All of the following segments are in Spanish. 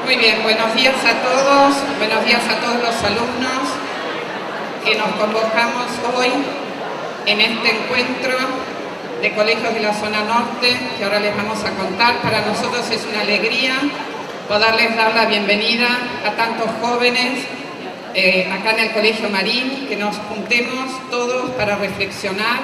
Muy bien, buenos días a todos los alumnos que nos convocamos hoy en este encuentro de colegios de la zona norte, que ahora les vamos a contar. Para nosotros es una alegría poderles dar la bienvenida a tantos jóvenes acá en el Colegio Marín, que nos juntemos todos para reflexionar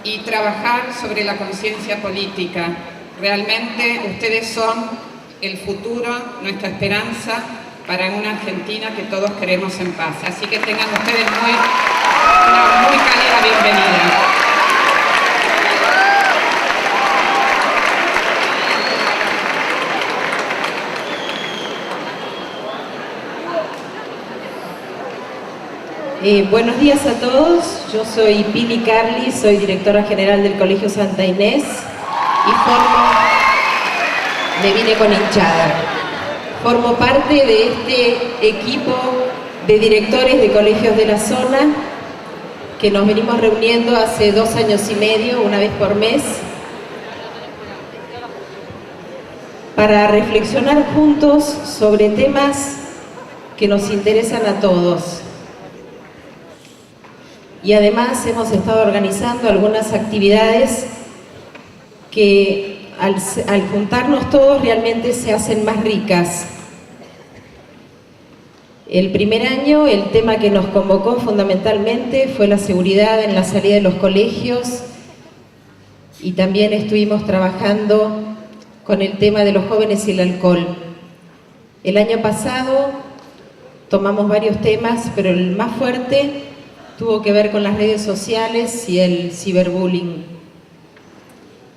y trabajar sobre la conciencia política. Realmente ustedes son el futuro, nuestra esperanza para una Argentina que todos queremos en paz. Así que tengan ustedes una muy cálida bienvenida. Buenos días a todos, yo soy Pili Carli, soy directora general del Colegio Santa Inés y me vine con hinchada. Formo parte de este equipo de directores de colegios de la zona que nos venimos reuniendo hace 2 años y medio, una vez por mes, para reflexionar juntos sobre temas que nos interesan a todos. Y además hemos estado organizando algunas actividades que al juntarnos todos realmente se hacen más ricas. El primer año el tema que nos convocó fundamentalmente fue la seguridad en la salida de los colegios, y también estuvimos trabajando con el tema de los jóvenes y el alcohol. El año pasado tomamos varios temas, pero el más fuerte tuvo que ver con las redes sociales y el ciberbullying.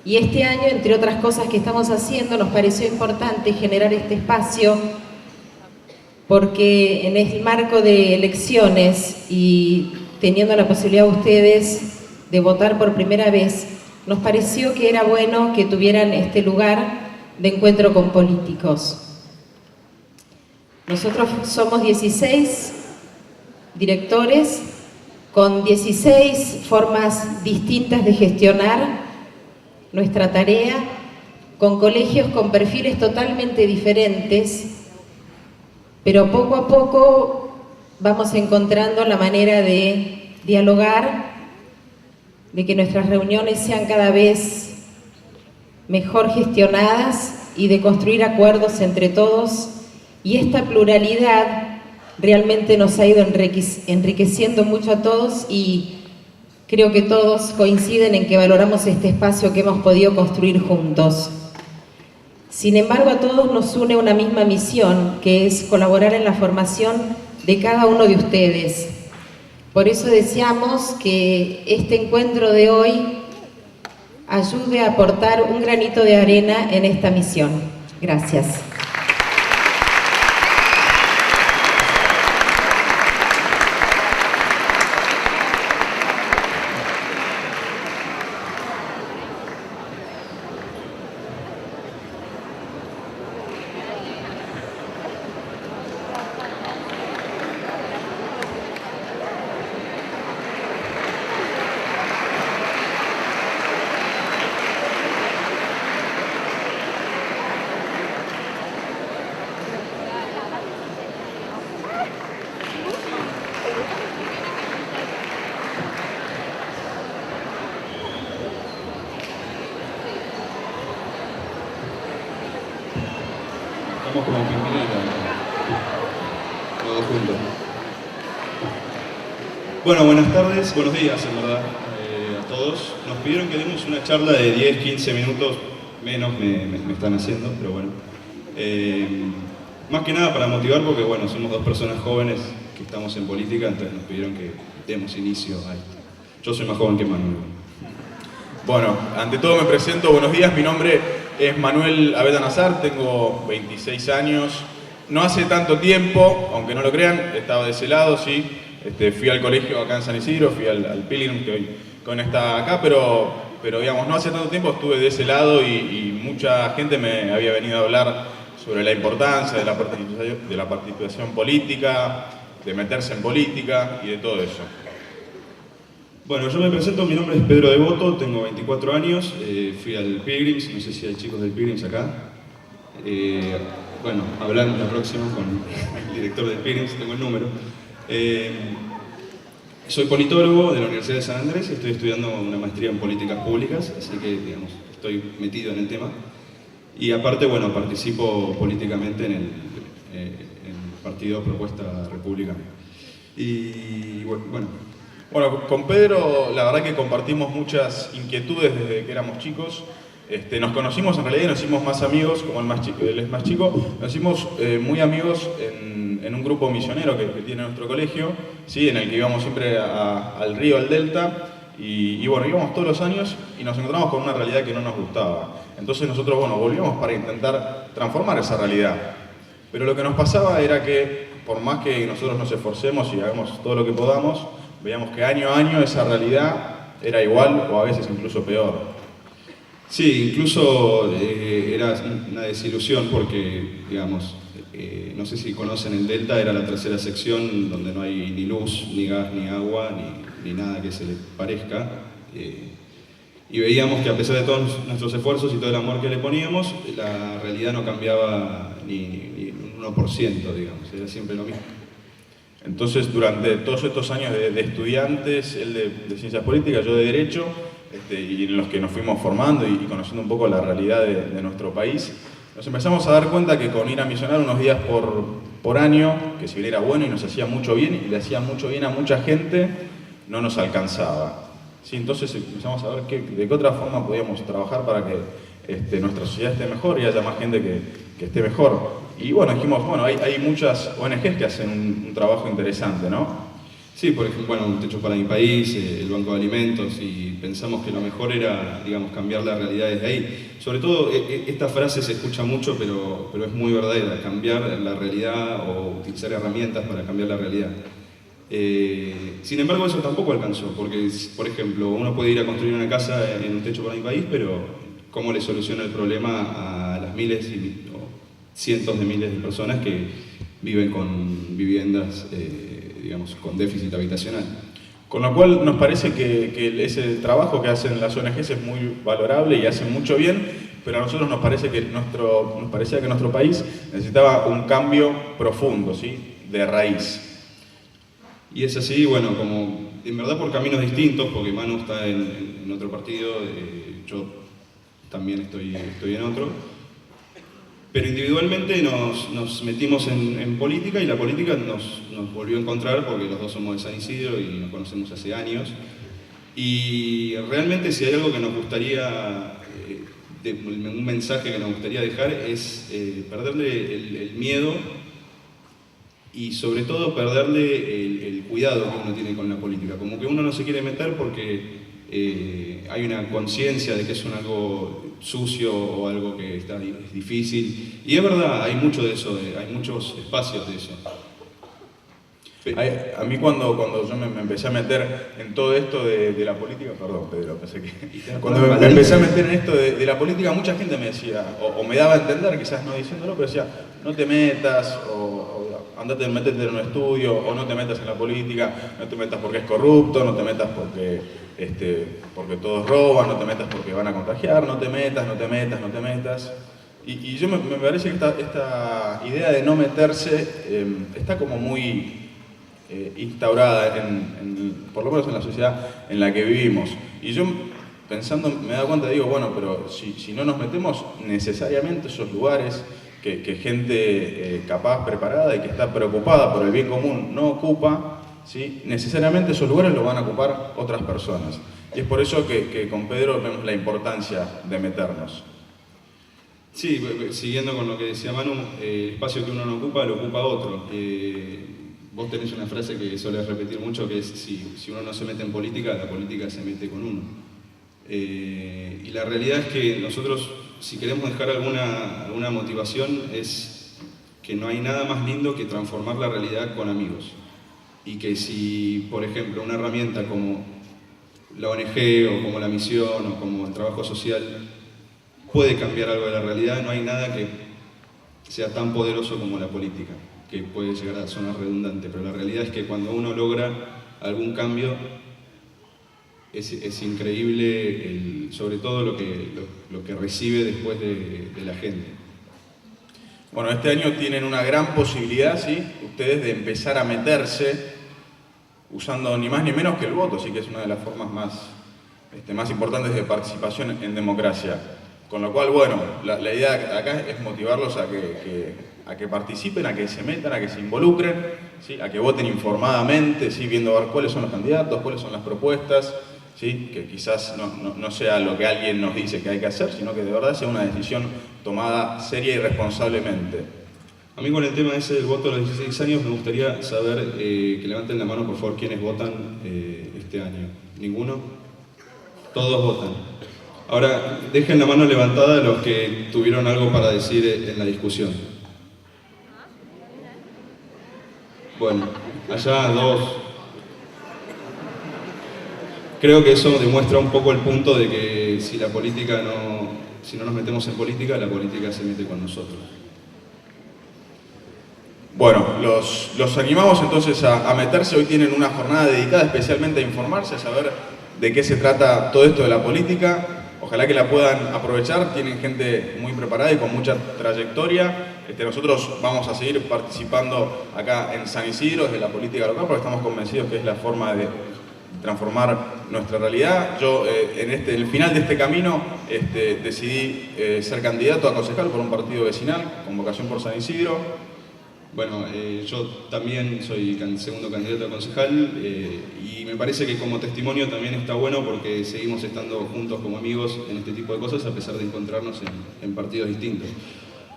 Y este año, entre otras cosas que estamos haciendo, nos pareció importante generar este espacio porque en el marco de elecciones y teniendo la posibilidad ustedes de votar por primera vez, nos pareció que era bueno que tuvieran este lugar de encuentro con políticos. Nosotros somos 16 directores con 16 formas distintas de gestionar nuestra tarea, con colegios con perfiles totalmente diferentes, pero poco a poco vamos encontrando la manera de dialogar, de que nuestras reuniones sean cada vez mejor gestionadas y de construir acuerdos entre todos, y esta pluralidad realmente nos ha ido enriqueciendo mucho a todos, y creo que todos coinciden en que valoramos este espacio que hemos podido construir juntos. Sin embargo, a todos nos une una misma misión, que es colaborar en la formación de cada uno de ustedes. Por eso deseamos que este encuentro de hoy ayude a aportar un granito de arena en esta misión. Gracias. Estamos como Pimpinela, todos juntos. Bueno, buenas tardes, buenos días en verdad a todos. Nos pidieron que demos una charla de 10-15 minutos, menos me están haciendo, pero bueno. Más que nada para motivar, porque bueno, somos 2 personas jóvenes que estamos en política, entonces nos pidieron que demos inicio a esto. Yo soy más joven que Manuel. Bueno, ante todo me presento, buenos días, mi nombre es Manuel Abeta Nazar, tengo 26 años. No hace tanto tiempo, aunque no lo crean, estaba de ese lado, sí. Fui al colegio acá en San Isidro, fui al Pilgrim, que hoy con está acá, pero digamos, no hace tanto tiempo estuve de ese lado y mucha gente me había venido a hablar sobre la importancia de la participación política, de meterse en política y de todo eso. Bueno, yo me presento, mi nombre es Pedro Devoto, tengo 24 años, fui al Pilgrims, no sé si hay chicos del Pilgrims acá. bueno, hablar la próxima con el director de Phoenix, tengo el número. Soy politólogo de la Universidad de San Andrés, estoy estudiando una maestría en políticas públicas, así que, digamos, estoy metido en el tema. Y aparte, bueno, participo políticamente en el partido Propuesta Republicana. Y bueno. Bueno, con Pedro la verdad que compartimos muchas inquietudes desde que éramos chicos. Nos conocimos en realidad y nos hicimos más amigos, como él es más chico, nos hicimos muy amigos en un grupo misionero que tiene nuestro colegio, ¿sí? En el que íbamos siempre al río, al delta, y bueno, íbamos todos los años y nos encontramos con una realidad que no nos gustaba. Entonces nosotros, bueno, volvíamos para intentar transformar esa realidad. Pero lo que nos pasaba era que, por más que nosotros nos esforcemos y hagamos todo lo que podamos, veíamos que año a año esa realidad era igual o a veces incluso peor. Sí, incluso era una desilusión porque, digamos, no sé si conocen el Delta, era la tercera sección donde no hay ni luz, ni gas, ni agua, ni nada que se le parezca. Y veíamos que a pesar de todos nuestros esfuerzos y todo el amor que le poníamos, la realidad no cambiaba ni un 1%, digamos, era siempre lo mismo. Entonces, durante todos estos años de estudiantes, él de Ciencias Políticas, yo de Derecho, y en los que nos fuimos formando y conociendo un poco la realidad de nuestro país, nos empezamos a dar cuenta que con ir a misionar unos días por año, que si bien era bueno y nos hacía mucho bien, y le hacía mucho bien a mucha gente, no nos alcanzaba. Sí, entonces empezamos a ver de qué otra forma podíamos trabajar para que nuestra sociedad esté mejor y haya más gente que esté mejor. Y bueno, dijimos, bueno, hay muchas ONGs que hacen un trabajo interesante, ¿no? Sí, por ejemplo, bueno, Un Techo para mi País, el Banco de Alimentos, y pensamos que lo mejor era, digamos, cambiar la realidad desde ahí. Sobre todo, esta frase se escucha mucho, pero es muy verdadera, cambiar la realidad o utilizar herramientas para cambiar la realidad. Sin embargo, eso tampoco alcanzó, porque, por ejemplo, uno puede ir a construir una casa en Un Techo para mi País, pero ¿cómo le soluciona el problema a las miles o cientos de miles de personas que viven con viviendas, digamos, con déficit habitacional? Con lo cual nos parece que ese trabajo que hacen las ONGs es muy valorable y hacen mucho bien, pero a nosotros nos parecía que nuestro país necesitaba un cambio profundo, ¿sí? De raíz. Y es así, bueno, como en verdad por caminos distintos, porque Manu está en otro partido, yo también estoy en otro, pero individualmente nos metimos en política y la política nos volvió a encontrar porque los dos somos de San Isidro y nos conocemos hace años. Y realmente si hay algo que nos gustaría, un mensaje que nos gustaría dejar es perderle el miedo y sobre todo perderle el cuidado que uno tiene con la política. Como que uno no se quiere meter porque hay una conciencia de que es algo sucio o algo que es difícil. Y es verdad, hay mucho de eso, hay muchos espacios de eso. A mí cuando yo me empecé a meter en todo esto de la política, perdón Pedro, pensé que... Cuando me empecé a meter en esto de la política, mucha gente me decía, o me daba a entender, quizás no diciéndolo, pero decía, no te metas, o andate, métete en un estudio, o no te metas en la política, no te metas porque es corrupto, no te metas porque todos roban, no te metas porque van a contagiar, no te metas. Y yo me parece que esta idea de no meterse está como muy instaurada, por lo menos en la sociedad en la que vivimos. Y yo pensando, me he dado cuenta, digo, bueno, pero si no nos metemos, necesariamente esos lugares que gente capaz, preparada y que está preocupada por el bien común no ocupa, ¿sí? Necesariamente esos lugares los van a ocupar otras personas. Y es por eso que con Pedro vemos la importancia de meternos. Sí, siguiendo con lo que decía Manu, el espacio que uno no ocupa, lo ocupa otro. Vos tenés una frase que solés repetir mucho, que es si uno no se mete en política, la política se mete con uno. Y la realidad es que nosotros, si queremos dejar alguna motivación, es que no hay nada más lindo que transformar la realidad con amigos. Y que si, por ejemplo, una herramienta como la ONG o como la misión o como el trabajo social puede cambiar algo de la realidad, no hay nada que sea tan poderoso como la política, que puede llegar a sonar redundante, pero la realidad es que cuando uno logra algún cambio, es increíble sobre todo lo que recibe después de la gente. Bueno, este año tienen una gran posibilidad, ¿sí?, ustedes de empezar a meterse usando ni más ni menos que el voto, así que es una de las formas más importantes de participación en democracia. Con lo cual, bueno, la idea acá es motivarlos a que participen, a que se metan, a que se involucren, ¿sí?, a que voten informadamente, ¿sí?, viendo a ver cuáles son los candidatos, cuáles son las propuestas, ¿sí?, que quizás no sea lo que alguien nos dice que hay que hacer, sino que de verdad sea una decisión tomada seria y responsablemente. A mí con el tema ese del voto a los 16 años me gustaría saber, que levanten la mano por favor quienes votan este año. ¿Ninguno? Todos votan. Ahora, dejen la mano levantada los que tuvieron algo para decir en la discusión. Bueno, allá dos. Creo que eso demuestra un poco el punto de que si no nos metemos en política, la política se mete con nosotros. Bueno, los animamos entonces a meterse. Hoy tienen una jornada dedicada especialmente a informarse, a saber de qué se trata todo esto de la política. Ojalá que la puedan aprovechar, tienen gente muy preparada y con mucha trayectoria. Nosotros vamos a seguir participando acá en San Isidro desde la política local porque estamos convencidos que es la forma de transformar nuestra realidad. Yo en el final de este camino decidí ser candidato a concejal por un partido vecinal con vocación por San Isidro. Bueno, yo también soy segundo candidato a concejal y me parece que como testimonio también está bueno porque seguimos estando juntos como amigos en este tipo de cosas a pesar de encontrarnos en partidos distintos.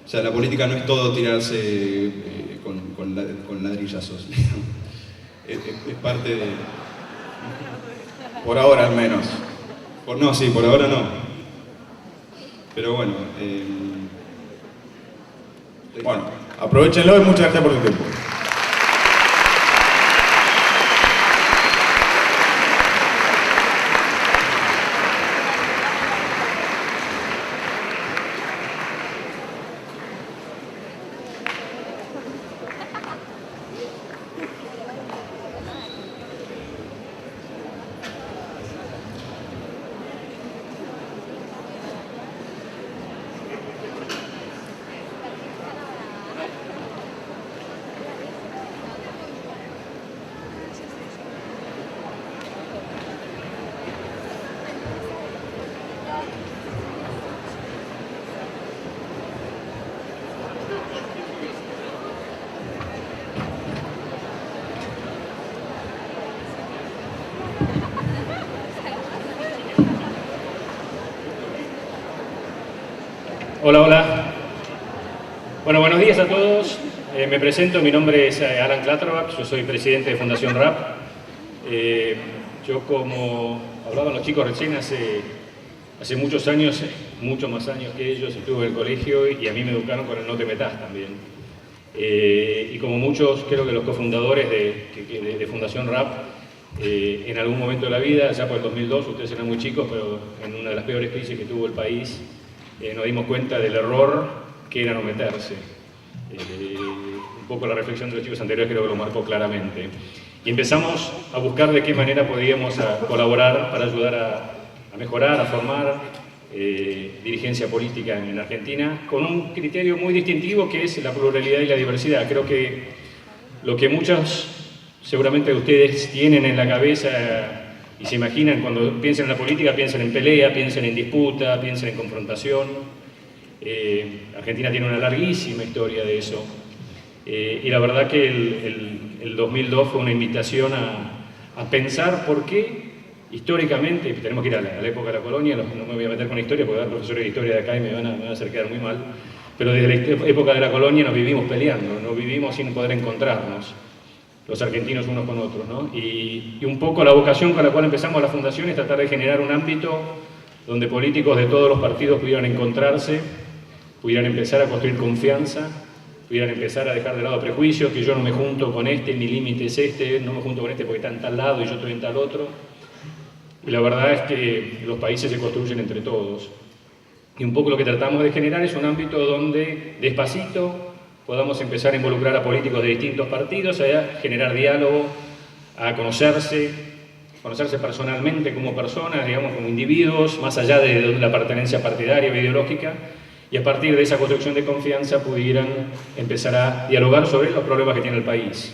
O sea, la política no es todo tirarse con ladrillazos. Es parte de... Por ahora al menos. No, sí, por ahora no. Pero bueno... Bueno, aprovechenlo y muchas gracias por su tiempo. Hola, hola. Bueno, buenos días a todos. Me presento, mi nombre es Alan Clatterback, yo soy presidente de Fundación RAP. Yo, como hablaban los chicos recién, hace muchos años, muchos más años que ellos, estuve en el colegio y a mí me educaron con el no te metas también. Y como muchos, creo que los cofundadores de Fundación RAP, en algún momento de la vida, ya por el 2002, ustedes eran muy chicos, pero en una de las peores crisis que tuvo el país, nos dimos cuenta del error que era no meterse. Un poco la reflexión de los chicos anteriores creo que lo marcó claramente. Y empezamos a buscar de qué manera podíamos colaborar para ayudar a mejorar, a formar dirigencia política en Argentina, con un criterio muy distintivo que es la pluralidad y la diversidad. Creo que lo que muchos seguramente ustedes tienen en la cabeza y se imaginan cuando piensan en la política, piensan en pelea, piensan en disputa, piensan en confrontación. Argentina tiene una larguísima historia de eso. Y la verdad que el 2002 fue una invitación a pensar por qué históricamente, tenemos que ir a la época de la colonia, no me voy a meter con historia porque hay profesores de historia de acá y me van a hacer quedar muy mal, pero desde la época de la colonia nos vivimos peleando, nos vivimos sin poder encontrarnos, los argentinos unos con otros, ¿no? Y un poco la vocación con la cual empezamos la fundación es tratar de generar un ámbito donde políticos de todos los partidos pudieran encontrarse, pudieran empezar a construir confianza, pudieran empezar a dejar de lado prejuicios, que yo no me junto con este, mi límite es este, no me junto con este porque está en tal lado y yo estoy en tal otro. Y la verdad es que los países se construyen entre todos. Y un poco lo que tratamos de generar es un ámbito donde, despacito, podamos empezar a involucrar a políticos de distintos partidos, a generar diálogo, a conocerse personalmente como personas, digamos, como individuos, más allá de la pertenencia partidaria o ideológica, y a partir de esa construcción de confianza pudieran empezar a dialogar sobre los problemas que tiene el país.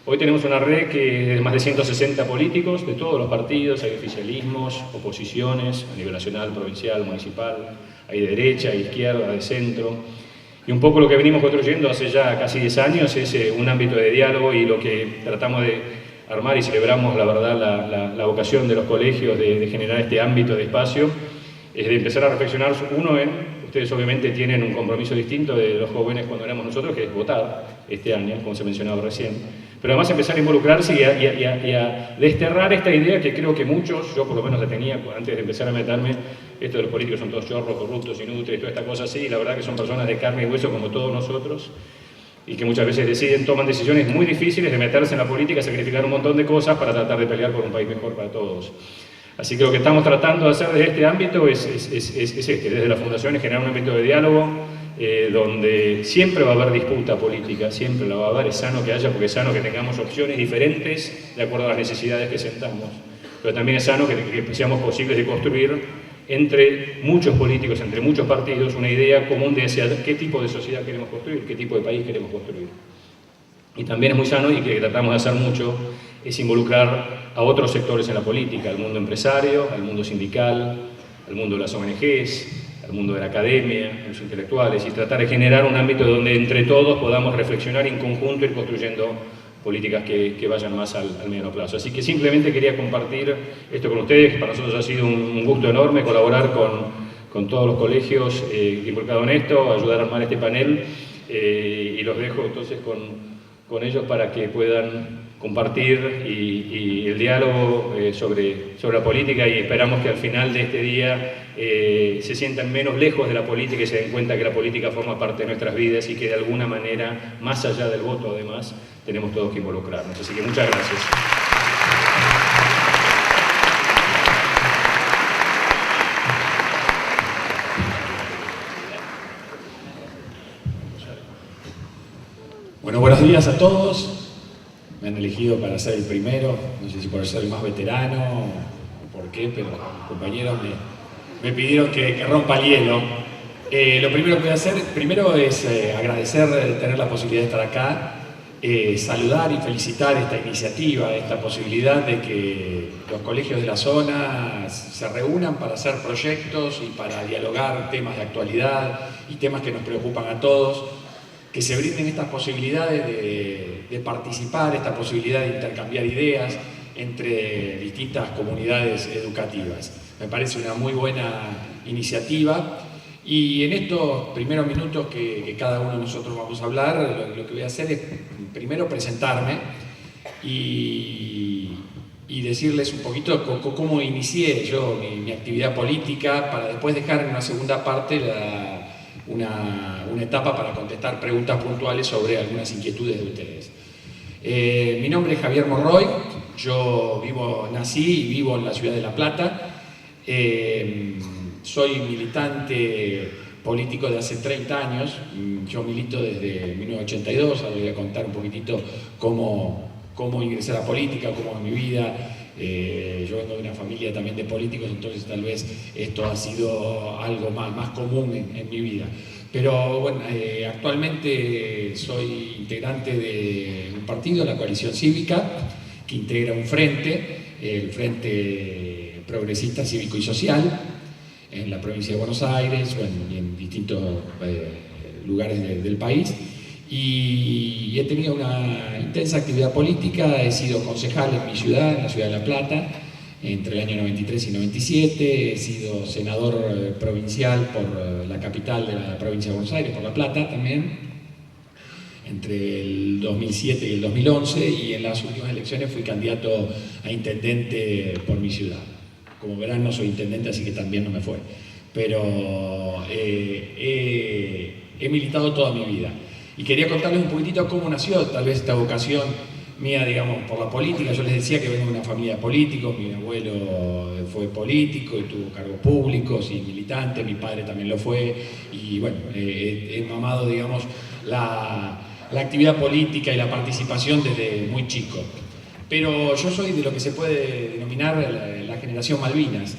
Hoy tenemos una red que es de más de 160 políticos de todos los partidos, hay oficialismos, oposiciones, a nivel nacional, provincial, municipal, hay de derecha, de izquierda, de centro. Y un poco lo que venimos construyendo hace ya casi 10 años es un ámbito de diálogo, y lo que tratamos de armar, y celebramos la verdad la vocación de los colegios de generar este ámbito de espacio, es de empezar a reflexionar uno en, ustedes obviamente tienen un compromiso distinto de los jóvenes cuando éramos nosotros, que es votar este año, como se mencionaba recién, pero además empezar a involucrarse y a desterrar esta idea que creo que muchos, yo por lo menos la tenía antes de empezar a meterme, esto de los políticos son todos chorros, corruptos, inútiles, toda esta cosa así, y la verdad que son personas de carne y hueso como todos nosotros, y que muchas veces toman decisiones muy difíciles de meterse en la política, sacrificar un montón de cosas para tratar de pelear por un país mejor para todos. Así que lo que estamos tratando de hacer desde este ámbito es desde la Fundación, es generar un ámbito de diálogo donde siempre va a haber disputa política, siempre la va a haber, es sano que haya, porque es sano que tengamos opciones diferentes de acuerdo a las necesidades que sentamos, pero también es sano que seamos posibles de construir entre muchos políticos, entre muchos partidos, una idea común de hacia qué tipo de sociedad queremos construir, qué tipo de país queremos construir. Y también es muy sano, y que tratamos de hacer mucho, es involucrar a otros sectores en la política, al mundo empresario, al mundo sindical, al mundo de las ONGs, al mundo de la academia, a los intelectuales, y tratar de generar un ámbito donde entre todos podamos reflexionar en conjunto y ir construyendo políticas que vayan más al mediano plazo. Así que simplemente quería compartir esto con ustedes, que para nosotros ha sido un gusto enorme colaborar con todos los colegios involucrados en esto, ayudar a armar este panel, y los dejo entonces con ellos para que puedan compartir y el diálogo sobre la política, y esperamos que al final de este día se sientan menos lejos de la política y se den cuenta que la política forma parte de nuestras vidas y que de alguna manera, más allá del voto además, tenemos todos que involucrarnos. Así que muchas gracias. Bueno, buenos días a todos. Me han elegido para ser el primero, no sé si por ser el más veterano o por qué, pero los compañeros me pidieron que rompa el hielo. Lo primero que voy a hacer, primero es agradecer tener la posibilidad de estar acá, saludar y felicitar esta iniciativa, esta posibilidad de que los colegios de la zona se reúnan para hacer proyectos y para dialogar temas de actualidad y temas que nos preocupan a todos, que se brinden estas posibilidades de participar, esta posibilidad de intercambiar ideas entre distintas comunidades educativas. Me parece una muy buena iniciativa, y en estos primeros minutos que cada uno de nosotros vamos a hablar, lo que voy a hacer es primero presentarme y decirles un poquito cómo inicié yo mi actividad política, para después dejar en una segunda parte una etapa para contestar preguntas puntuales sobre algunas inquietudes de ustedes. Mi nombre es Javier Monroy, yo nací y vivo en la ciudad de La Plata. Soy militante político de hace 30 años, yo milito desde 1982, ahora voy a contar un poquitito cómo ingresé a la política, cómo es mi vida. Yo vengo de una familia también de políticos, entonces tal vez esto ha sido algo más común en mi vida. Pero bueno, actualmente soy integrante de un partido, la Coalición Cívica, que integra un frente, el Frente Progresista Cívico y Social, en la provincia de Buenos Aires, bueno, y en distintos lugares del país. Y he tenido una intensa actividad política, he sido concejal en mi ciudad, en la ciudad de La Plata, entre el año 93 y 97, he sido senador provincial por la capital de la provincia de Buenos Aires, por La Plata también, entre el 2007 y el 2011, y en las últimas elecciones fui candidato a intendente por mi ciudad. Como verán, no soy intendente, así que también no me fue, pero he militado toda mi vida. Y quería contarles un poquitito cómo nació tal vez esta vocación mía, digamos, por la política. Yo les decía que vengo de una familia de políticos, mi abuelo fue político y tuvo cargos públicos y militante, mi padre también lo fue, y bueno, he mamado, digamos, la actividad política y la participación desde muy chico. Pero yo soy de lo que se puede denominar la generación Malvinas.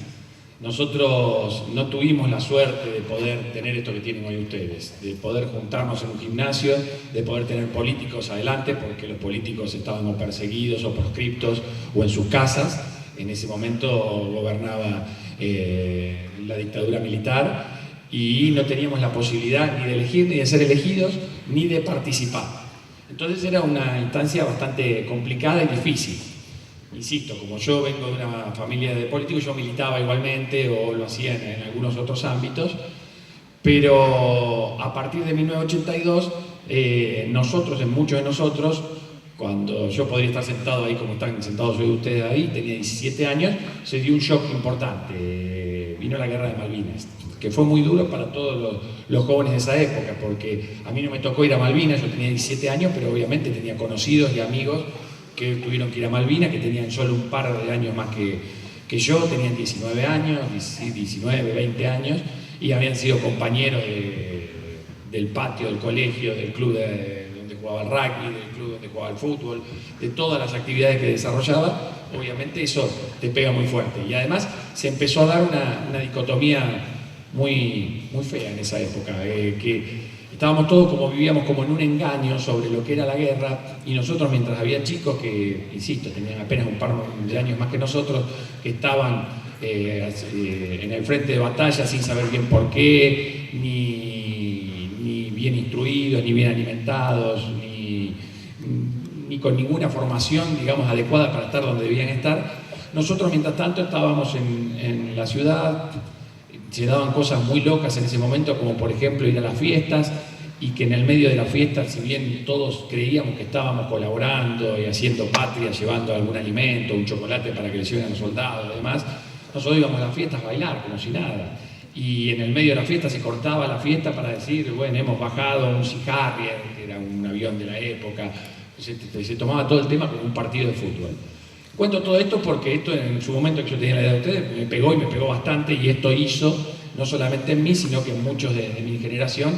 Nosotros no tuvimos la suerte de poder tener esto que tienen hoy ustedes, de poder juntarnos en un gimnasio, de poder tener políticos adelante, porque los políticos estaban o perseguidos o proscriptos o en sus casas. En ese momento gobernaba la dictadura militar y no teníamos la posibilidad ni de elegir, ni de ser elegidos, ni de participar. Entonces era una instancia bastante complicada y difícil. Insisto, como yo vengo de una familia de políticos, yo militaba igualmente o lo hacía en algunos otros ámbitos, pero a partir de 1982, muchos de nosotros, cuando yo podría estar sentado ahí como están sentados hoy ustedes ahí, tenía 17 años, se dio un shock importante. Vino la guerra de Malvinas, que fue muy duro para todos los jóvenes de esa época, porque a mí no me tocó ir a Malvinas, yo tenía 17 años, pero obviamente tenía conocidos y amigos que tuvieron que ir a Malvinas, que tenían solo un par de años más que yo, tenían 19 años, 19, 20 años, y habían sido compañeros del patio, del colegio, del club donde jugaba el rugby, del club donde jugaba el fútbol, de todas las actividades que desarrollaba. Obviamente eso te pega muy fuerte. Y además se empezó a dar una dicotomía muy fea en esa época, que estábamos todos vivíamos como en un engaño sobre lo que era la guerra, y nosotros, mientras había chicos que, insisto, tenían apenas un par de años más que nosotros, que estaban en el frente de batalla sin saber bien por qué, ni bien instruidos, ni bien alimentados, ni con ninguna formación, digamos, adecuada para estar donde debían estar. Nosotros, mientras tanto, estábamos en la ciudad. Se daban cosas muy locas en ese momento, como por ejemplo ir a las fiestas, y que en el medio de las fiestas, si bien todos creíamos que estábamos colaborando y haciendo patria, llevando algún alimento, un chocolate para que les lleven a los soldados y demás, nosotros íbamos a las fiestas a bailar como si nada. Y en el medio de la fiesta se cortaba la fiesta para decir, bueno, hemos bajado un Sea Harrier, que era un avión de la época. Se tomaba todo el tema como un partido de fútbol. Cuento todo esto porque esto, en su momento que yo tenía la edad de ustedes, me pegó y me pegó bastante, y esto hizo, no solamente en mí, sino que en muchos de mi generación,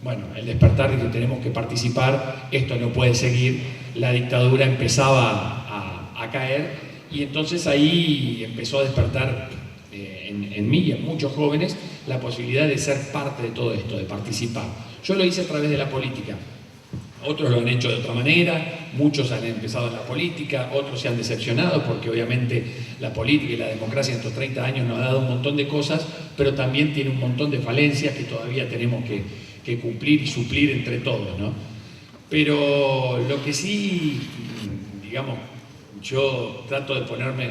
bueno, el despertar de que tenemos que participar, esto no puede seguir, la dictadura empezaba a caer, y entonces ahí empezó a despertar en mí y en muchos jóvenes la posibilidad de ser parte de todo esto, de participar. Yo lo hice a través de la política. Otros lo han hecho de otra manera, muchos han empezado en la política, otros se han decepcionado porque obviamente la política y la democracia en estos 30 años nos ha dado un montón de cosas, pero también tiene un montón de falencias que todavía tenemos que cumplir y suplir entre todos, ¿no? Pero lo que sí, digamos, yo trato de ponerme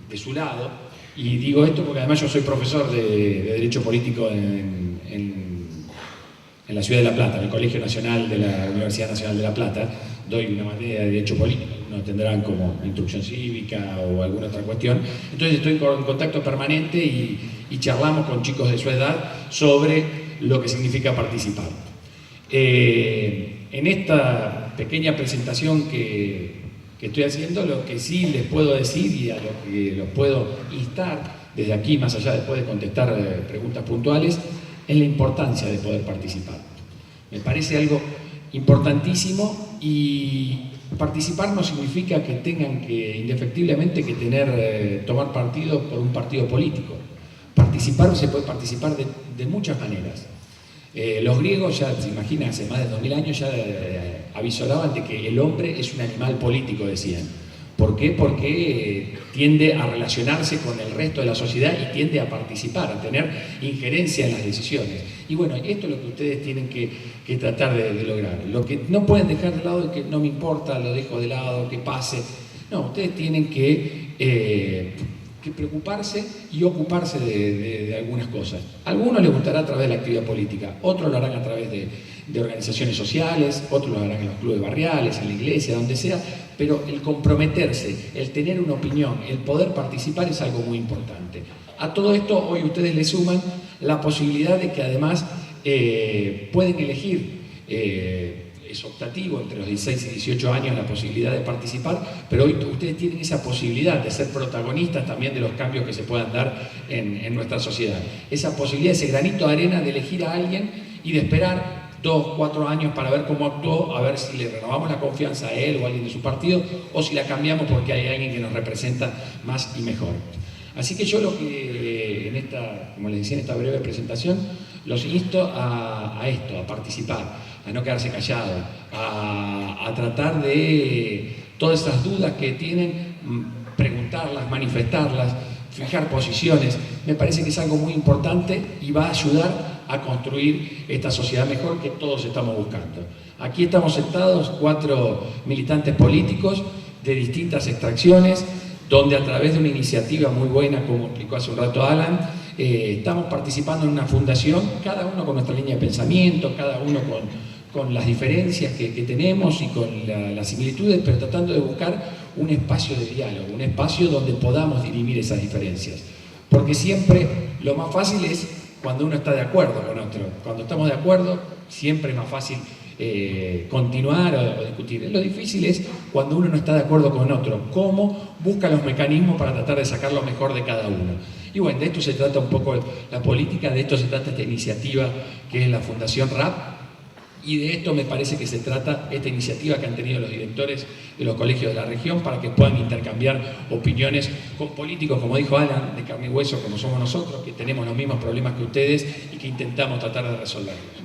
de su lado, y digo esto porque además yo soy profesor de Derecho Político en la Ciudad de La Plata, en el Colegio Nacional de la Universidad Nacional de La Plata. Doy una materia de Derecho Político, algunos tendrán como Instrucción Cívica o alguna otra cuestión. Entonces estoy en contacto permanente y charlamos con chicos de su edad sobre lo que significa participar. En esta pequeña presentación que estoy haciendo, lo que sí les puedo decir y a lo que los puedo instar desde aquí, más allá después de contestar preguntas puntuales, es la importancia de poder participar. Me parece algo importantísimo, y participar no significa que tengan que indefectiblemente que tomar partido por un partido político. Participar, se puede participar de muchas maneras. Los griegos ya, se imagina, hace más de 2000 años ya avisoraban de que el hombre es un animal político, decían. ¿Por qué? Porque tiende a relacionarse con el resto de la sociedad y tiende a participar, a tener injerencia en las decisiones. Y bueno, esto es lo que ustedes tienen que tratar de lograr. Lo que no pueden dejar de lado es que no me importa, lo dejo de lado, que pase. No, ustedes tienen que preocuparse y ocuparse de algunas cosas. A algunos les gustará a través de la actividad política, otros lo harán a través de organizaciones sociales, otros lo harán en los clubes barriales, en la iglesia, donde sea, pero el comprometerse, el tener una opinión, el poder participar es algo muy importante. A todo esto hoy ustedes le suman la posibilidad de que además pueden elegir, es optativo entre los 16 y 18 años la posibilidad de participar, pero hoy ustedes tienen esa posibilidad de ser protagonistas también de los cambios que se puedan dar en nuestra sociedad. Esa posibilidad, ese granito de arena de elegir a alguien y de esperar 2, 4 años para ver cómo actuó, a ver si le renovamos la confianza a él o a alguien de su partido, o si la cambiamos porque hay alguien que nos representa más y mejor. Así que yo lo que en esta, como les decía en esta breve presentación, los insto a esto, a participar, a no quedarse callados, a tratar de todas esas dudas que tienen, preguntarlas, manifestarlas, fijar posiciones. Me parece que es algo muy importante y va a ayudar a construir esta sociedad mejor que todos estamos buscando. Aquí estamos sentados 4 militantes políticos de distintas extracciones, donde a través de una iniciativa muy buena, como explicó hace un rato Alan, estamos participando en una fundación, cada uno con nuestra línea de pensamiento, cada uno con las diferencias que tenemos y con las similitudes, pero tratando de buscar un espacio de diálogo, un espacio donde podamos dirimir esas diferencias. Porque siempre lo más fácil es cuando uno está de acuerdo con otro. Cuando estamos de acuerdo, siempre es más fácil continuar o discutir. Lo difícil es cuando uno no está de acuerdo con otro, cómo busca los mecanismos para tratar de sacar lo mejor de cada uno. Y bueno, de esto se trata un poco la política, de esto se trata esta iniciativa que es la Fundación RAP, y de esto me parece que se trata esta iniciativa que han tenido los directores de los colegios de la región para que puedan intercambiar opiniones con políticos, como dijo Alan, de carne y hueso, como somos nosotros, que tenemos los mismos problemas que ustedes y que intentamos tratar de resolverlos.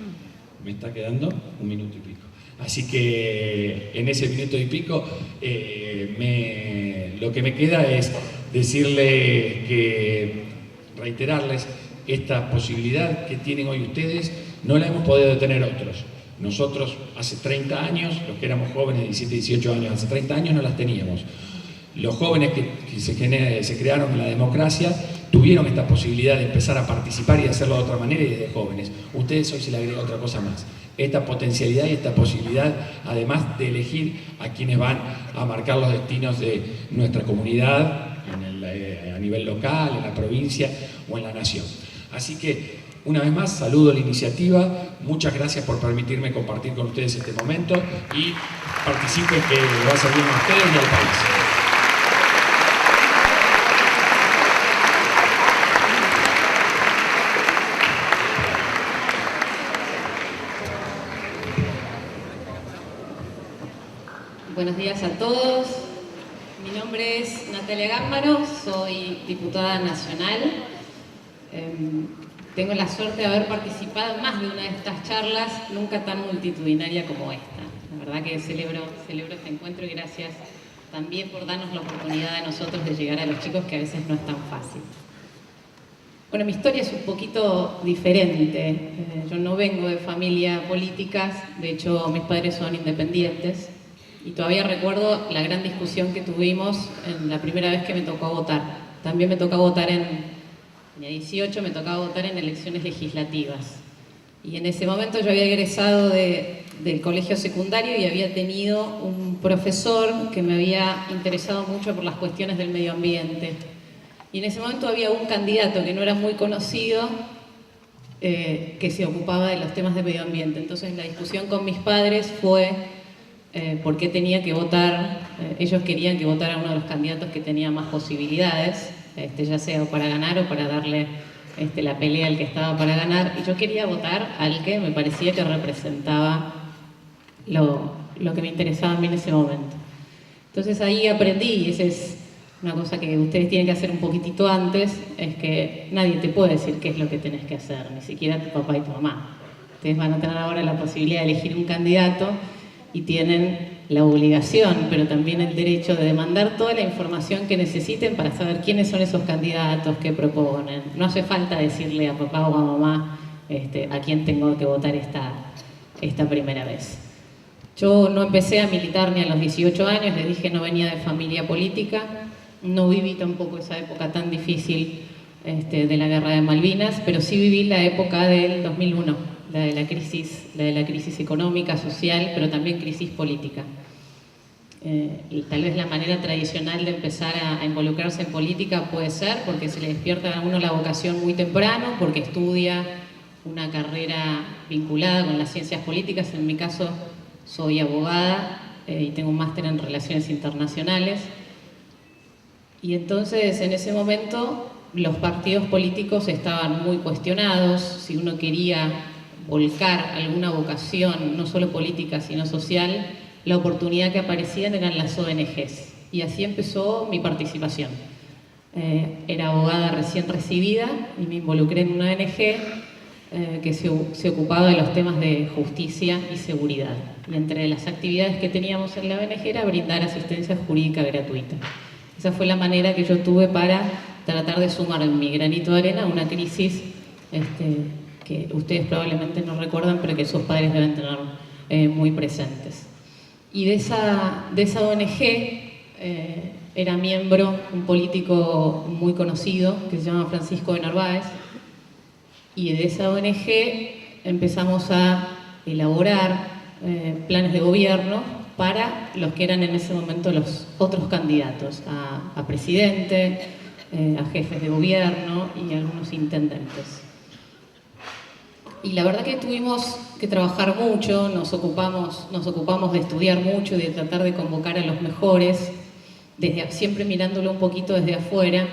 Me está quedando 1 minuto y pico. Así que en ese minuto y pico lo que me queda es decirle que reiterarles esta posibilidad que tienen hoy ustedes, no la hemos podido tener otros. Nosotros hace 30 años, los que éramos jóvenes de 17, 18 años, hace 30 años no las teníamos. Los jóvenes que se crearon en la democracia tuvieron esta posibilidad de empezar a participar y de hacerlo de otra manera y desde jóvenes. Ustedes hoy se le agrega otra cosa más. Esta potencialidad y esta posibilidad, además de elegir a quienes van a marcar los destinos de nuestra comunidad, a nivel local, en la provincia o en la nación. Así que, una vez más, saludo la iniciativa, muchas gracias por permitirme compartir con ustedes este momento y participen, que le va a servir a ustedes y al país. Buenos días a todos. Mi nombre es Natalia Gámbaro, soy diputada nacional. Tengo la suerte de haber participado en más de una de estas charlas, nunca tan multitudinaria como esta. La verdad que celebro este encuentro y gracias también por darnos la oportunidad de nosotros de llegar a los chicos, que a veces no es tan fácil. Bueno, mi historia es un poquito diferente. Yo no vengo de familia políticas, de hecho mis padres son independientes. Y todavía recuerdo la gran discusión que tuvimos en la primera vez que me tocó votar. También me tocó votar tenía 18, me tocaba votar en elecciones legislativas. Y en ese momento yo había egresado del colegio secundario y había tenido un profesor que me había interesado mucho por las cuestiones del medio ambiente. Y en ese momento había un candidato que no era muy conocido, que se ocupaba de los temas de medio ambiente. Entonces la discusión con mis padres fue por qué tenía que votar. Ellos querían que votara a uno de los candidatos que tenía más posibilidades, ya sea para ganar o para darle la pelea al que estaba para ganar. Y yo quería votar al que me parecía que representaba lo que me interesaba a mí en ese momento. Entonces ahí aprendí, y esa es una cosa que ustedes tienen que hacer un poquitito antes, es que nadie te puede decir qué es lo que tenés que hacer, ni siquiera tu papá y tu mamá. Ustedes van a tener ahora la posibilidad de elegir un candidato y tienen la obligación, pero también el derecho de demandar toda la información que necesiten para saber quiénes son esos candidatos que proponen. No hace falta decirle a papá o a mamá a quién tengo que votar esta primera vez. Yo no empecé a militar ni a los 18 años, les dije, no venía de familia política, no viví tampoco esa época tan difícil de la Guerra de Malvinas, pero sí viví la época del 2001. La de la crisis económica, social, pero también crisis política. Y tal vez la manera tradicional de empezar a involucrarse en política puede ser porque se le despierta a uno la vocación muy temprano, porque estudia una carrera vinculada con las ciencias políticas. En mi caso soy abogada y tengo un máster en Relaciones Internacionales. Y entonces en ese momento los partidos políticos estaban muy cuestionados. Si uno quería volcar alguna vocación, no solo política, sino social, la oportunidad que aparecían eran las ONGs. Y así empezó mi participación. Era abogada recién recibida y me involucré en una ONG que se ocupaba de los temas de justicia y seguridad. Y entre las actividades que teníamos en la ONG era brindar asistencia jurídica gratuita. Esa fue la manera que yo tuve para tratar de sumar mi granito de arena a una crisis que ustedes probablemente no recuerdan, pero que sus padres deben tener muy presentes. Y de esa ONG era miembro un político muy conocido que se llama Francisco de Narváez, y de esa ONG empezamos a elaborar planes de gobierno para los que eran en ese momento los otros candidatos, a presidente, a jefes de gobierno y algunos intendentes. Y la verdad que tuvimos que trabajar mucho, nos ocupamos de estudiar mucho y de tratar de convocar a los mejores, siempre mirándolo un poquito desde afuera,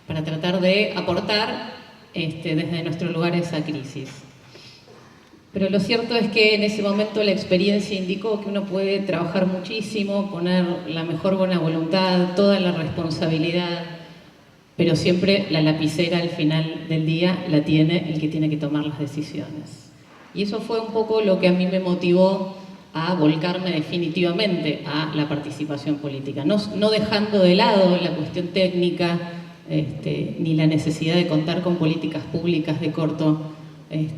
para tratar de aportar desde nuestro lugar a esa crisis. Pero lo cierto es que en ese momento la experiencia indicó que uno puede trabajar muchísimo, poner la mejor buena voluntad, toda la responsabilidad, pero siempre la lapicera al final del día la tiene el que tiene que tomar las decisiones. Y eso fue un poco lo que a mí me motivó a volcarme definitivamente a la participación política, no dejando de lado la cuestión técnica, ni la necesidad de contar con políticas públicas de corto,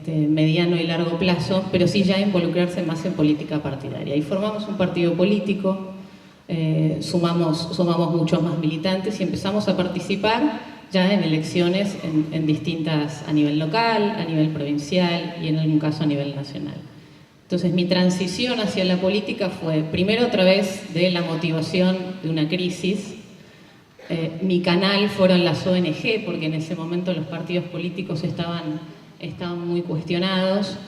mediano y largo plazo, pero sí ya involucrarse más en política partidaria. Y formamos un partido político, sumamos muchos más militantes y empezamos a participar ya en elecciones en distintas, a nivel local, a nivel provincial y en algún caso a nivel nacional. Entonces mi transición hacia la política fue primero a través de la motivación de una crisis. Mi canal fueron las ONG, porque en ese momento los partidos políticos estaban muy cuestionados,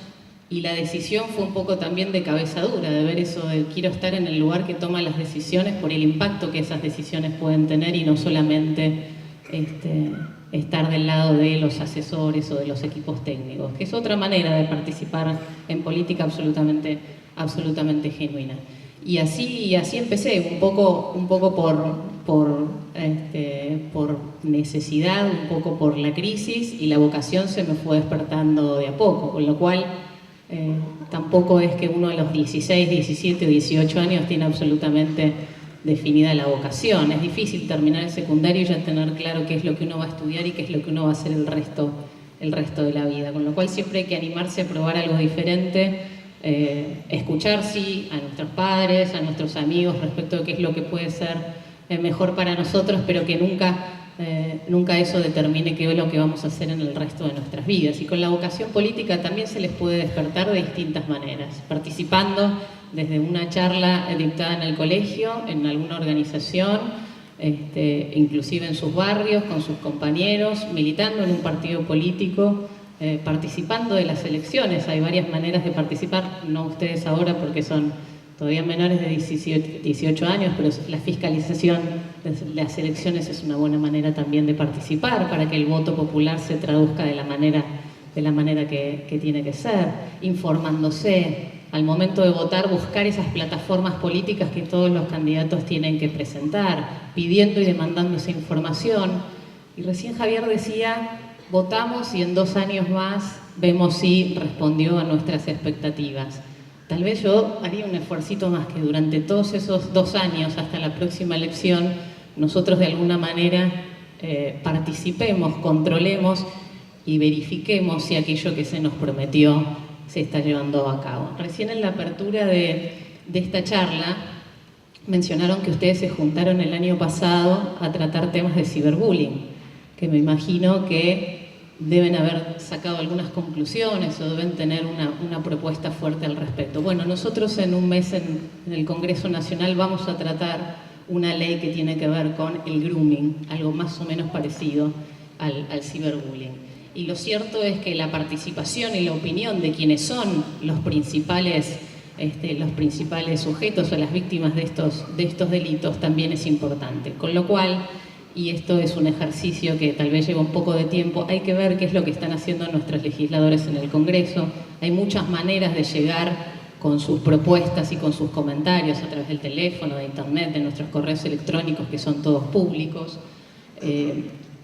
y la decisión fue un poco también de cabeza dura, de ver eso de quiero estar en el lugar que toma las decisiones por el impacto que esas decisiones pueden tener y no solamente estar del lado de los asesores o de los equipos técnicos, que es otra manera de participar en política absolutamente genuina. Y así empecé, un poco por necesidad, un poco por la crisis, y la vocación se me fue despertando de a poco, con lo cual tampoco es que uno a los 16, 17 o 18 años tiene absolutamente definida la vocación. Es difícil terminar el secundario y ya tener claro qué es lo que uno va a estudiar y qué es lo que uno va a hacer el resto de la vida, con lo cual siempre hay que animarse a probar algo diferente, escuchar sí a nuestros padres, a nuestros amigos respecto de qué es lo que puede ser mejor para nosotros, pero que nunca eso determine qué es lo que vamos a hacer en el resto de nuestras vidas. Y con la vocación política también se les puede despertar de distintas maneras, participando desde una charla dictada en el colegio, en alguna organización, inclusive en sus barrios, con sus compañeros, militando en un partido político, participando de las elecciones. Hay varias maneras de participar, no ustedes ahora porque son todavía menores de 18 años, pero la fiscalización de las elecciones es una buena manera también de participar para que el voto popular se traduzca de la manera que tiene que ser, informándose. Al momento de votar, buscar esas plataformas políticas que todos los candidatos tienen que presentar, pidiendo y demandando esa información. Y recién Javier decía, votamos y en 2 años más vemos si respondió a nuestras expectativas. Tal vez yo haría un esfuercito más, que durante todos esos 2 años hasta la próxima elección nosotros de alguna manera participemos, controlemos y verifiquemos si aquello que se nos prometió se está llevando a cabo. Recién en la apertura de esta charla mencionaron que ustedes se juntaron el año pasado a tratar temas de ciberbullying, que me imagino que deben haber sacado algunas conclusiones o deben tener una propuesta fuerte al respecto. Bueno, nosotros en un mes en el Congreso Nacional vamos a tratar una ley que tiene que ver con el grooming, algo más o menos parecido al ciberbullying. Y lo cierto es que la participación y la opinión de quienes son los principales sujetos o las víctimas de estos delitos también es importante. Con lo cual, y esto es un ejercicio que tal vez lleva un poco de tiempo. Hay que ver qué es lo que están haciendo nuestros legisladores en el Congreso. Hay muchas maneras de llegar con sus propuestas y con sus comentarios a través del teléfono, de internet, de nuestros correos electrónicos, que son todos públicos.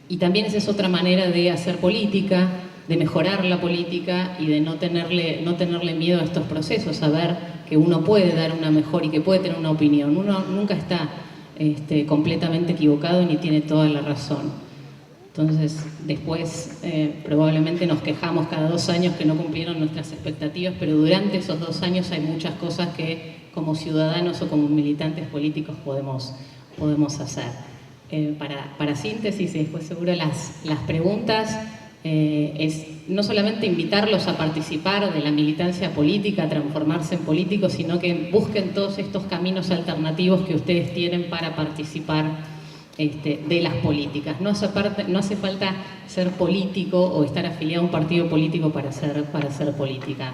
Y también esa es otra manera de hacer política, de mejorar la política y de no tenerle miedo a estos procesos, saber que uno puede dar una mejor y que puede tener una opinión. Uno nunca está completamente equivocado ni tiene toda la razón. Entonces, después probablemente nos quejamos cada 2 años que no cumplieron nuestras expectativas, pero durante esos 2 años hay muchas cosas que como ciudadanos o como militantes políticos podemos hacer. Para síntesis y después seguro las preguntas, es no solamente invitarlos a participar de la militancia política, a transformarse en políticos, sino que busquen todos estos caminos alternativos que ustedes tienen para participar de las políticas. No hace falta ser político o estar afiliado a un partido político para hacer política.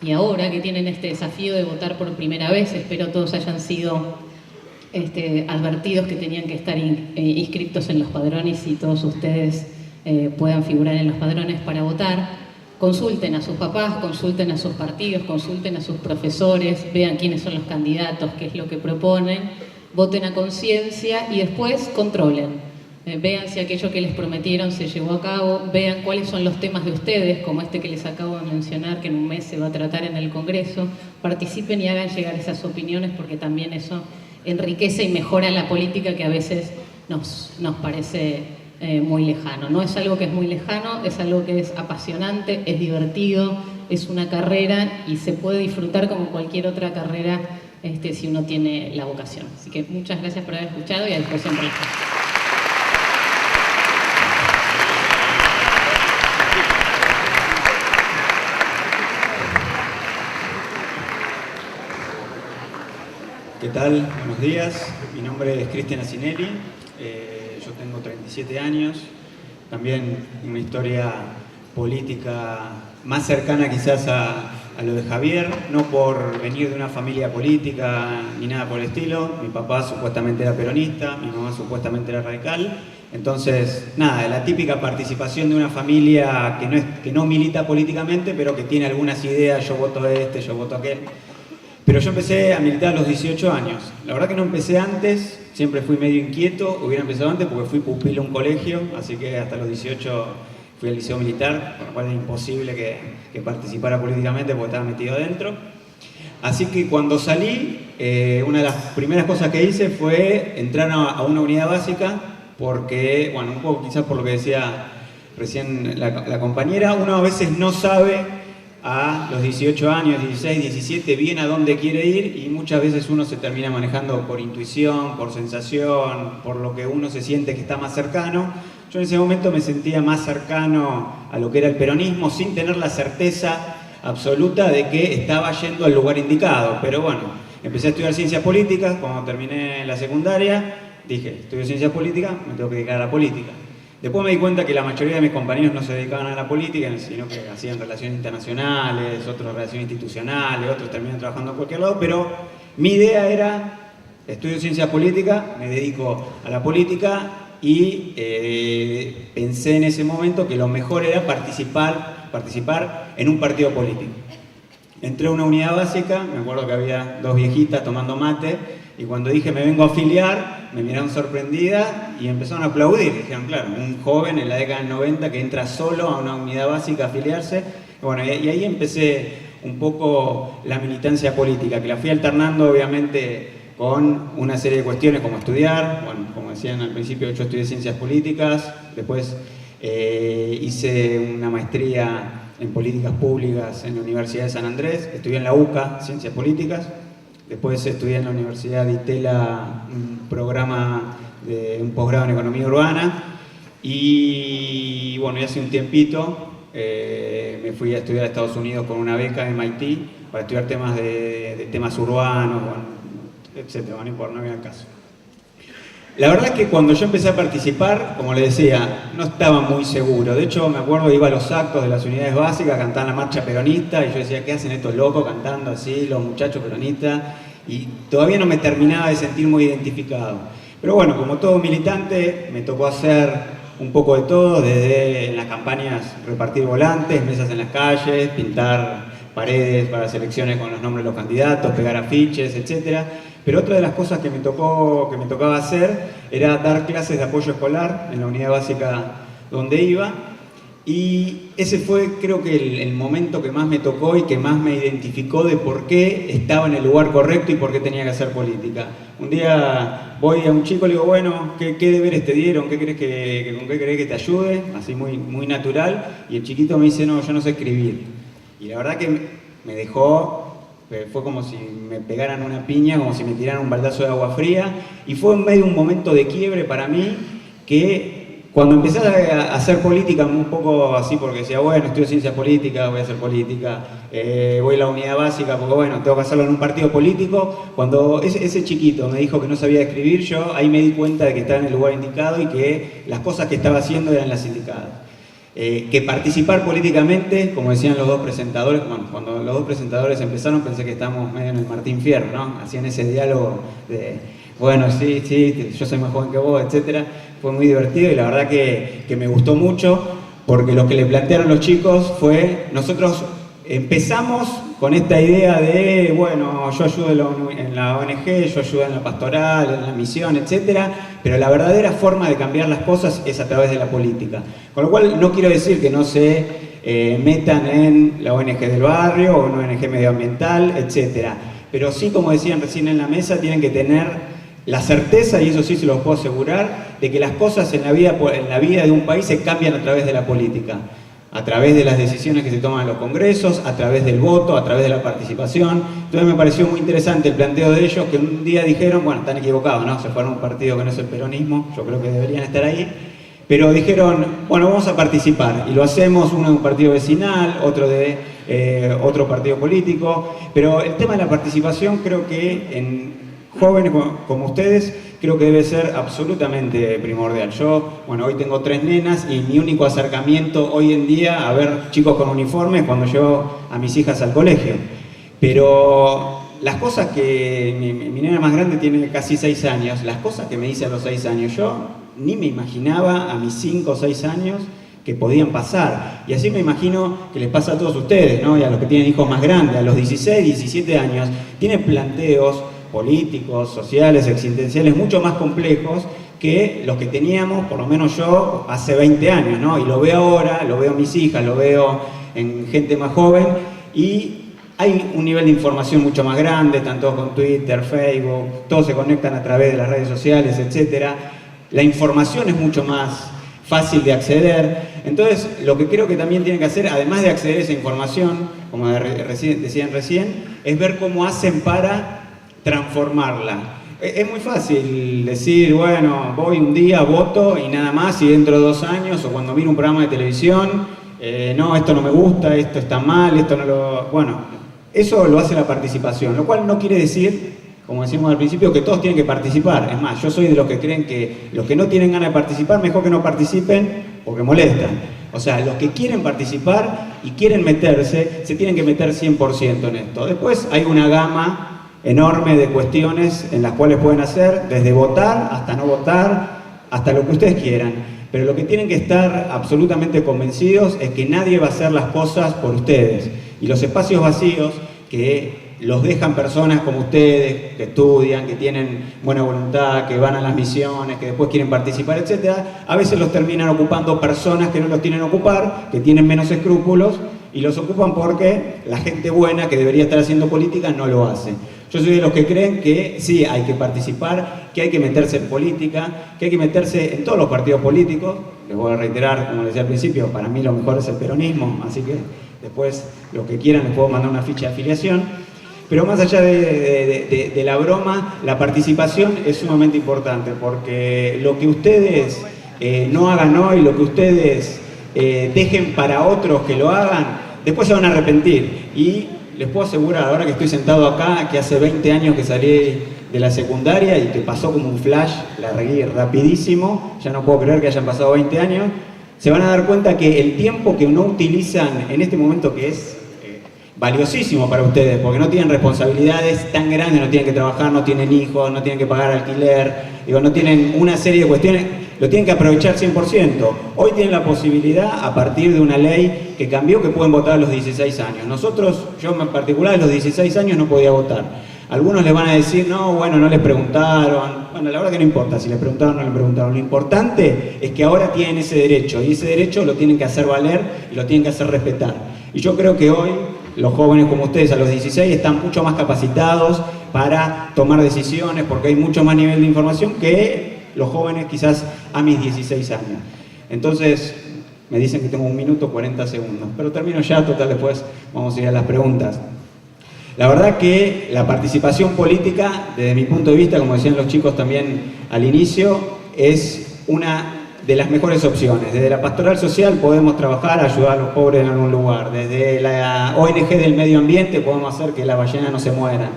Y ahora que tienen este desafío de votar por primera vez, espero todos hayan sido advertidos que tenían que estar inscritos en los padrones y todos ustedes puedan figurar en los padrones para votar. Consulten a sus papás, consulten a sus partidos, consulten a sus profesores, vean quiénes son los candidatos, qué es lo que proponen, voten a conciencia y después controlen. Vean si aquello que les prometieron se llevó a cabo, vean cuáles son los temas de ustedes, como este que les acabo de mencionar, que en un mes se va a tratar en el Congreso. Participen y hagan llegar esas opiniones, porque también eso enriquece y mejora la política, que a veces nos parece muy lejano. No es algo que es muy lejano, es algo que es apasionante, es divertido, es una carrera y se puede disfrutar como cualquier otra carrera si uno tiene la vocación. Así que muchas gracias por haber escuchado y a disposición por la gente. ¿Qué tal? Buenos días. Mi nombre es Cristian Asinelli. Yo tengo 37 años. También una historia política más cercana quizás a lo de Javier, no por venir de una familia política ni nada por el estilo. Mi papá supuestamente era peronista, mi mamá supuestamente era radical. Entonces, nada, la típica participación de una familia que no milita políticamente, pero que tiene algunas ideas, yo voto yo voto aquel. Pero yo empecé a militar a los 18 años. La verdad que no empecé antes, siempre fui medio inquieto, hubiera empezado antes porque fui pupilo en un colegio, así que hasta los 18 fui al liceo militar, con lo cual era imposible que participara políticamente porque estaba metido adentro. Así que cuando salí, una de las primeras cosas que hice fue entrar a una unidad básica, porque, bueno, un poco quizás por lo que decía recién la compañera, uno a veces no sabe a los 18 años, 16, 17, bien a dónde quiere ir, y muchas veces uno se termina manejando por intuición, por sensación, por lo que uno se siente que está más cercano. Yo en ese momento me sentía más cercano a lo que era el peronismo, sin tener la certeza absoluta de que estaba yendo al lugar indicado. Pero bueno, empecé a estudiar ciencias políticas. Cuando terminé la secundaria, dije, estudio ciencias políticas, me tengo que dedicar a la política. Después me di cuenta que la mayoría de mis compañeros no se dedicaban a la política, sino que hacían relaciones internacionales, otros relaciones institucionales, otros terminan trabajando en cualquier lado, pero mi idea era, estudio ciencias políticas, me dedico a la política y pensé en ese momento que lo mejor era participar en un partido político. Entré a una unidad básica, me acuerdo que había 2 viejitas tomando mate, y cuando dije me vengo a afiliar, me miraron sorprendidas y empezaron a aplaudir. Dijeron, claro, un joven en la década del 90 que entra solo a una unidad básica a afiliarse. Bueno, y ahí empecé un poco la militancia política, que la fui alternando obviamente con una serie de cuestiones como estudiar. Bueno, como decían al principio, yo estudié ciencias políticas, después hice una maestría en políticas públicas en la Universidad de San Andrés, estudié en la UCA, ciencias políticas. Después estudié en la Universidad de Itela un programa de un posgrado en economía urbana y bueno, y hace un tiempito me fui a estudiar a Estados Unidos con una beca en MIT para estudiar temas de temas urbanos, bueno, etc. Bueno, no viene al caso. La verdad es que cuando yo empecé a participar, como les decía, no estaba muy seguro. De hecho, me acuerdo, iba a los actos de las unidades básicas, cantaban la marcha peronista, y yo decía, ¿qué hacen estos locos cantando así, los muchachos peronistas? Y todavía no me terminaba de sentir muy identificado. Pero bueno, como todo militante, me tocó hacer un poco de todo, desde en las campañas repartir volantes, mesas en las calles, pintar paredes para las elecciones con los nombres de los candidatos, pegar afiches, etc. Pero otra de las cosas que me tocaba hacer era dar clases de apoyo escolar en la unidad básica donde iba. Y ese fue, creo que, el momento que más me tocó y que más me identificó de por qué estaba en el lugar correcto y por qué tenía que hacer política. Un día voy a un chico y le digo, bueno, ¿qué deberes te dieron? ¿Con qué querés que te ayude? Así muy natural. Y el chiquito me dice, no, yo no sé escribir. Y la verdad que me dejó, fue como si me pegaran una piña, como si me tiraran un baldazo de agua fría. Y fue en medio de un momento de quiebre para mí que... Cuando empecé a hacer política, un poco así, porque decía, bueno, estudio ciencias políticas, voy a hacer política, voy a la unidad básica, porque bueno, tengo que hacerlo en un partido político. Cuando ese chiquito me dijo que no sabía escribir, yo ahí me di cuenta de que estaba en el lugar indicado y que las cosas que estaba haciendo eran las indicadas. Que participar políticamente, como decían los dos presentadores, bueno, cuando los dos presentadores empezaron pensé que estábamos medio en el Martín Fierro, ¿no? Hacían ese diálogo de, bueno, sí, yo soy más joven que vos, etcétera. Fue muy divertido y la verdad que me gustó mucho, porque lo que le plantearon los chicos fue, nosotros empezamos con esta idea de, bueno, yo ayudo en la ONG, yo ayudo en la pastoral, en la misión, etcétera, pero la verdadera forma de cambiar las cosas es a través de la política. Con lo cual no quiero decir que no se metan en la ONG del barrio o una ONG medioambiental, etcétera, pero sí, como decían recién en la mesa, tienen que tener la certeza, y eso sí se los puedo asegurar, de que las cosas en la vida de un país se cambian a través de la política, a través de las decisiones que se toman en los congresos, a través del voto, a través de la participación. Entonces me pareció muy interesante el planteo de ellos, que un día dijeron, bueno, están equivocados, ¿no? Se fueron a un partido que no es el peronismo, yo creo que deberían estar ahí, pero dijeron, bueno, vamos a participar, y lo hacemos, uno de un partido vecinal, otro de otro partido político, pero el tema de la participación creo que en jóvenes como ustedes, creo que debe ser absolutamente primordial. Yo, bueno, hoy tengo 3 nenas y mi único acercamiento hoy en día a ver chicos con uniformes cuando llevo a mis hijas al colegio. Pero las cosas que... Mi nena más grande tiene casi 6 años, las cosas que me dice a los 6 años, yo ni me imaginaba a mis 5 o 6 años que podían pasar. Y así me imagino que les pasa a todos ustedes, ¿no? Y a los que tienen hijos más grandes, a los 16, 17 años, tienen planteos políticos, sociales, existenciales mucho más complejos que los que teníamos, por lo menos yo, hace 20 años, ¿no? Y lo veo ahora, lo veo en mis hijas, lo veo en gente más joven, y hay un nivel de información mucho más grande, están todos con Twitter, Facebook, todos se conectan a través de las redes sociales, etc. La información es mucho más fácil de acceder. Entonces, lo que creo que también tienen que hacer, además de acceder a esa información, como decían recién, es ver cómo hacen para transformarla. Es muy fácil decir, bueno, voy un día, voto y nada más, y dentro de 2 años, o cuando miro un programa de televisión, no, esto no me gusta, esto está mal, esto no lo... Bueno, eso lo hace la participación, lo cual no quiere decir, como decimos al principio, que todos tienen que participar. Es más, yo soy de los que creen que los que no tienen ganas de participar, mejor que no participen porque molestan. O sea, los que quieren participar y quieren meterse, se tienen que meter 100% en esto. Después hay una gama enorme de cuestiones en las cuales pueden hacer, desde votar hasta no votar, hasta lo que ustedes quieran. Pero lo que tienen que estar absolutamente convencidos es que nadie va a hacer las cosas por ustedes. Y los espacios vacíos que los dejan personas como ustedes, que estudian, que tienen buena voluntad, que van a las misiones, que después quieren participar, etc., a veces los terminan ocupando personas que no los tienen que ocupar, que tienen menos escrúpulos, y los ocupan porque la gente buena que debería estar haciendo política no lo hace. Yo soy de los que creen que sí, hay que participar, que hay que meterse en política, que hay que meterse en todos los partidos políticos. Les voy a reiterar, como les decía al principio, para mí lo mejor es el peronismo, así que después, los que quieran, les puedo mandar una ficha de afiliación. Pero más allá de la broma, la participación es sumamente importante, porque lo que ustedes no hagan hoy, lo que ustedes dejen para otros que lo hagan, después se van a arrepentir. Y les puedo asegurar, ahora que estoy sentado acá, que hace 20 años que salí de la secundaria y que pasó como un flash, la regué rapidísimo, ya no puedo creer que hayan pasado 20 años, se van a dar cuenta que el tiempo que no utilizan en este momento, que es valiosísimo para ustedes, porque no tienen responsabilidades tan grandes, no tienen que trabajar, no tienen hijos, no tienen que pagar alquiler, digo, no tienen una serie de cuestiones, lo tienen que aprovechar 100%. Hoy tienen la posibilidad, a partir de una ley que cambió, que pueden votar a los 16 años. Nosotros, yo en particular, a los 16 años no podía votar. Algunos les van a decir, no, bueno, no les preguntaron. Bueno, la verdad que no importa si les preguntaron o no les preguntaron. Lo importante es que ahora tienen ese derecho, y ese derecho lo tienen que hacer valer y lo tienen que hacer respetar. Y yo creo que hoy los jóvenes como ustedes a los 16 están mucho más capacitados para tomar decisiones, porque hay mucho más nivel de información que los jóvenes quizás a mis 16 años. Entonces, me dicen que tengo 1 minuto 40 segundos, pero termino ya, total, después vamos a ir a las preguntas. La verdad que la participación política, desde mi punto de vista, como decían los chicos también al inicio, es una de las mejores opciones. Desde la pastoral social podemos trabajar, ayudar a los pobres en algún lugar. Desde la ONG del medio ambiente podemos hacer que las ballenas no se mueran.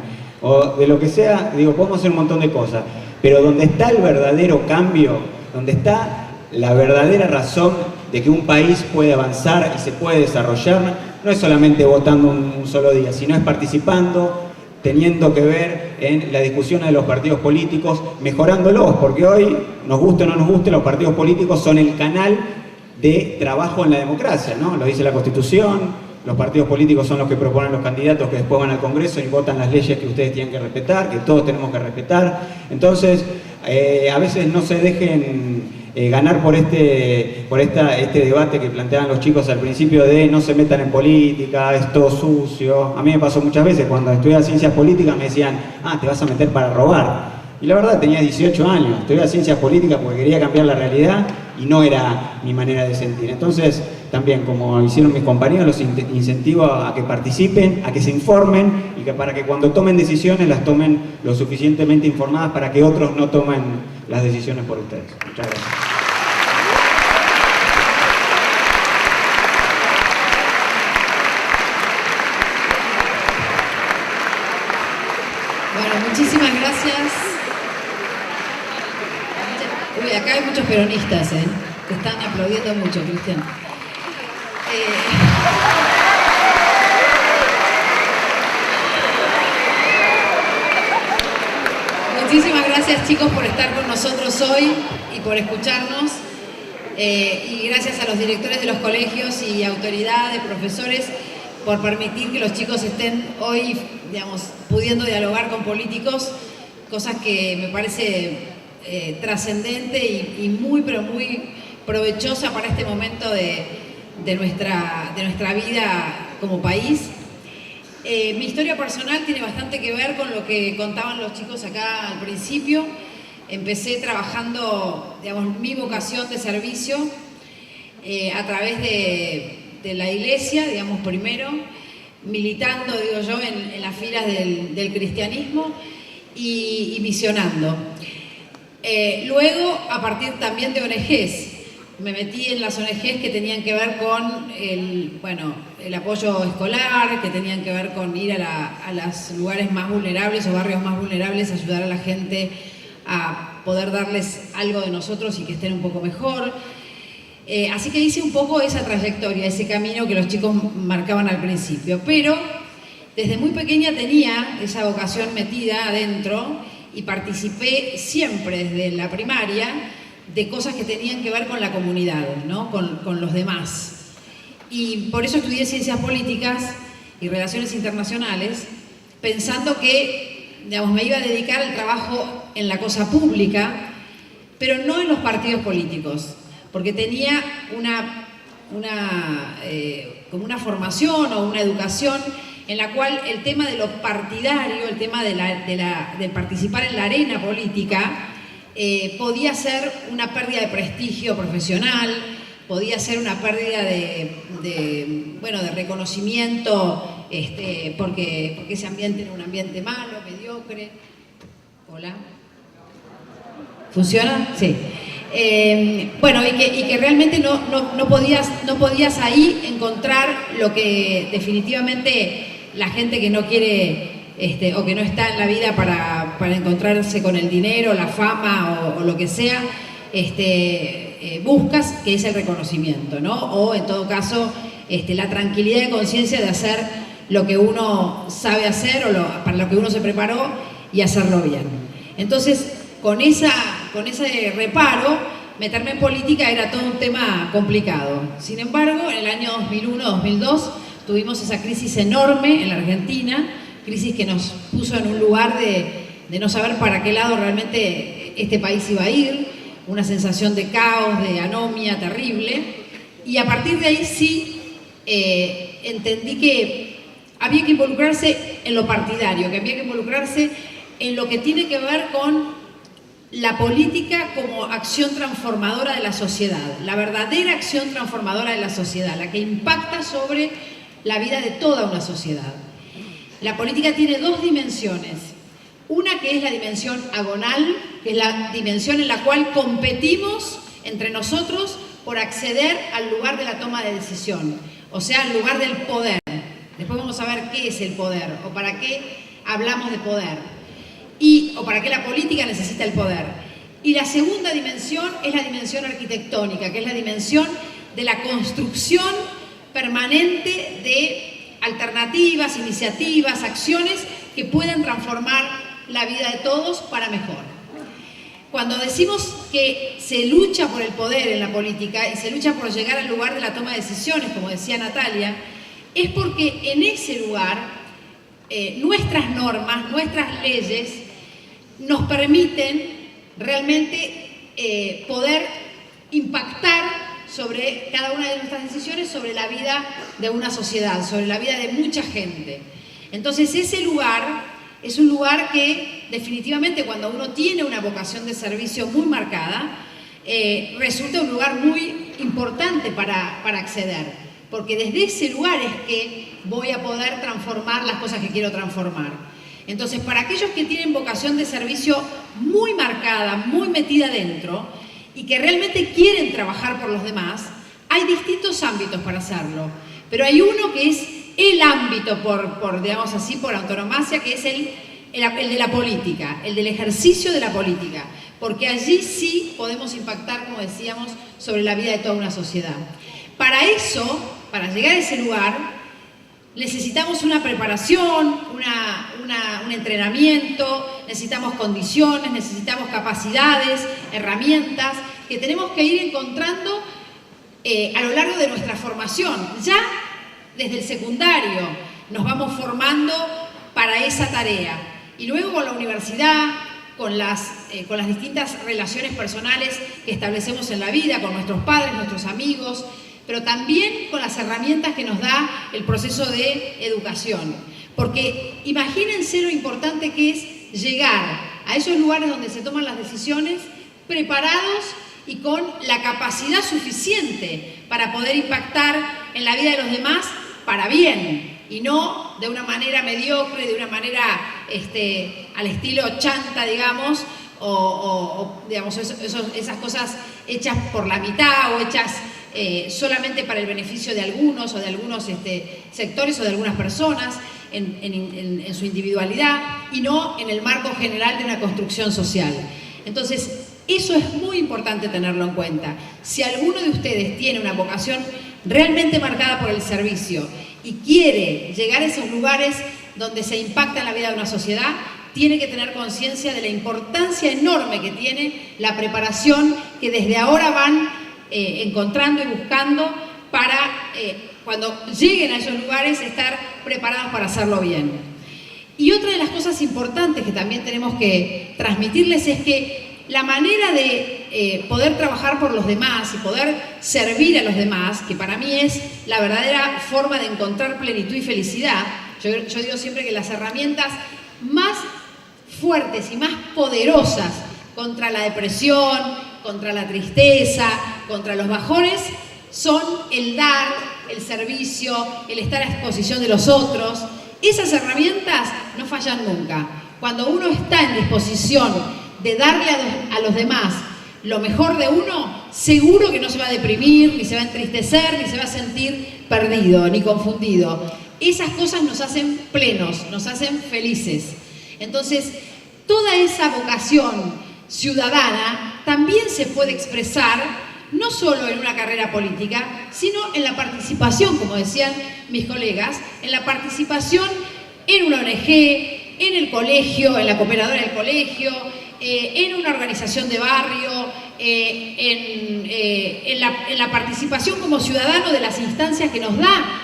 O de lo que sea, digo, podemos hacer un montón de cosas. Pero donde está el verdadero cambio, donde está la verdadera razón de que un país puede avanzar y se puede desarrollar, no es solamente votando un solo día, sino es participando, teniendo que ver en la discusión de los partidos políticos, mejorándolos, porque hoy, nos guste o no nos guste, los partidos políticos son el canal de trabajo en la democracia, ¿no? Lo dice la Constitución, los partidos políticos son los que proponen los candidatos que después van al Congreso y votan las leyes que ustedes tienen que respetar, que todos tenemos que respetar. Entonces, a veces no se dejen ganar por este debate que planteaban los chicos al principio de no se metan en política, es todo sucio. A mí me pasó muchas veces cuando estudiaba ciencias políticas me decían, te vas a meter para robar. Y la verdad tenía 18 años, estudiaba ciencias políticas porque quería cambiar la realidad y no era mi manera de sentir. Entonces, también como hicieron mis compañeros, los incentivo a que participen, a que se informen y que para que cuando tomen decisiones las tomen lo suficientemente informadas para que otros no tomen las decisiones por ustedes. Muchas gracias. Bueno, muchísimas gracias. Uy, acá hay muchos peronistas, que están aplaudiendo mucho, Cristian. Muchísimas gracias, chicos, por estar con nosotros hoy y por escucharnos. Y gracias a los directores de los colegios y autoridades, profesores, por permitir que los chicos estén hoy, digamos, pudiendo dialogar con políticos, cosas que me parece trascendente y muy, pero muy provechosa para este momento de nuestra vida como país. Mi historia personal tiene bastante que ver con lo que contaban los chicos acá al principio. Empecé trabajando, digamos, mi vocación de servicio a través de la iglesia, digamos, primero, militando, digo yo, en las filas del cristianismo y misionando. Luego, a partir también de ONGs, me metí en las ONGs que tenían que ver con el apoyo escolar, que tenían que ver con ir a los lugares más vulnerables o barrios más vulnerables, ayudar a la gente a poder darles algo de nosotros y que estén un poco mejor. Así que hice un poco esa trayectoria, ese camino que los chicos marcaban al principio. Pero desde muy pequeña tenía esa vocación metida adentro y participé siempre desde la primaria de cosas que tenían que ver con la comunidad, ¿no? con los demás. Y por eso estudié Ciencias Políticas y Relaciones Internacionales, pensando que, digamos, me iba a dedicar al trabajo en la cosa pública, pero no en los partidos políticos, porque tenía como una formación o una educación en la cual el tema de lo partidario, el tema de participar en la arena política, podía ser una pérdida de prestigio profesional, podía ser una pérdida de reconocimiento, porque ese ambiente era un ambiente malo, mediocre. Hola. ¿Funciona? Sí. Y que realmente no podías ahí encontrar lo que definitivamente la gente que no quiere o que no está en la vida para encontrarse con el dinero, la fama o lo que sea, buscas, que es el reconocimiento, ¿no? O en todo caso, la tranquilidad de conciencia de hacer lo que uno sabe hacer o para lo que uno se preparó y hacerlo bien. Entonces, con ese reparo, meterme en política era todo un tema complicado. Sin embargo, en el año 2001-2002 tuvimos esa crisis enorme en la Argentina, crisis que nos puso en un lugar de no saber para qué lado realmente este país iba a ir, una sensación de caos, de anomia terrible, y a partir de ahí sí entendí que había que involucrarse en lo partidario, que había que involucrarse en lo que tiene que ver con la política como acción transformadora de la sociedad, la verdadera acción transformadora de la sociedad, la que impacta sobre la vida de toda una sociedad. La política tiene dos dimensiones. Una que es la dimensión agonal, que es la dimensión en la cual competimos entre nosotros por acceder al lugar de la toma de decisión, o sea, al lugar del poder. Después vamos a ver qué es el poder, o para qué hablamos de poder, o para qué la política necesita el poder. Y la segunda dimensión es la dimensión arquitectónica, que es la dimensión de la construcción permanente de alternativas, iniciativas, acciones que puedan transformar la vida de todos para mejor. Cuando decimos que se lucha por el poder en la política y se lucha por llegar al lugar de la toma de decisiones, como decía Natalia, es porque en ese lugar nuestras normas, nuestras leyes nos permiten realmente poder impactar sobre cada una de nuestras decisiones, sobre la vida de una sociedad, sobre la vida de mucha gente. Entonces ese lugar es un lugar que definitivamente cuando uno tiene una vocación de servicio muy marcada, resulta un lugar muy importante para acceder, porque desde ese lugar es que voy a poder transformar las cosas que quiero transformar. Entonces, para aquellos que tienen vocación de servicio muy marcada, muy metida dentro, y que realmente quieren trabajar por los demás, hay distintos ámbitos para hacerlo, pero hay uno que es el ámbito digamos así, por antonomasia, que es el de la política, el del ejercicio de la política, porque allí sí podemos impactar, como decíamos, sobre la vida de toda una sociedad. Para eso, para llegar a ese lugar, necesitamos una preparación, un entrenamiento, necesitamos condiciones, necesitamos capacidades, herramientas que tenemos que ir encontrando a lo largo de nuestra formación. Ya desde el secundario nos vamos formando para esa tarea y luego con la universidad, con las distintas relaciones personales que establecemos en la vida, con nuestros padres, nuestros amigos, pero también con las herramientas que nos da el proceso de educación. Porque imagínense lo importante que es llegar a esos lugares donde se toman las decisiones preparados y con la capacidad suficiente para poder impactar en la vida de los demás para bien y no de una manera mediocre, de una manera al estilo chanta, digamos, o digamos, esas cosas hechas por la mitad o hechas solamente para el beneficio de algunos o de algunos sectores o de algunas personas en su individualidad y no en el marco general de una construcción social. Entonces, eso es muy importante tenerlo en cuenta. Si alguno de ustedes tiene una vocación realmente marcada por el servicio y quiere llegar a esos lugares donde se impacta en la vida de una sociedad, tiene que tener conciencia de la importancia enorme que tiene la preparación que desde ahora van encontrando y buscando para cuando lleguen a esos lugares estar preparados para hacerlo bien. Y otra de las cosas importantes que también tenemos que transmitirles es que la manera de poder trabajar por los demás y poder servir a los demás, que para mí es la verdadera forma de encontrar plenitud y felicidad, yo digo siempre que las herramientas más fuertes y más poderosas contra la depresión, contra la tristeza, contra los bajones, son el dar, el servicio, el estar a disposición de los otros. Esas herramientas no fallan nunca. Cuando uno está en disposición de darle a los demás lo mejor de uno, seguro que no se va a deprimir, ni se va a entristecer, ni se va a sentir perdido, ni confundido. Esas cosas nos hacen plenos, nos hacen felices. Entonces, toda esa vocación ciudadana también se puede expresar no solo en una carrera política, sino en la participación, como decían mis colegas, en la participación en una ONG, en el colegio, en la cooperadora del colegio, en una organización de barrio, en la participación como ciudadano de las instancias que nos da,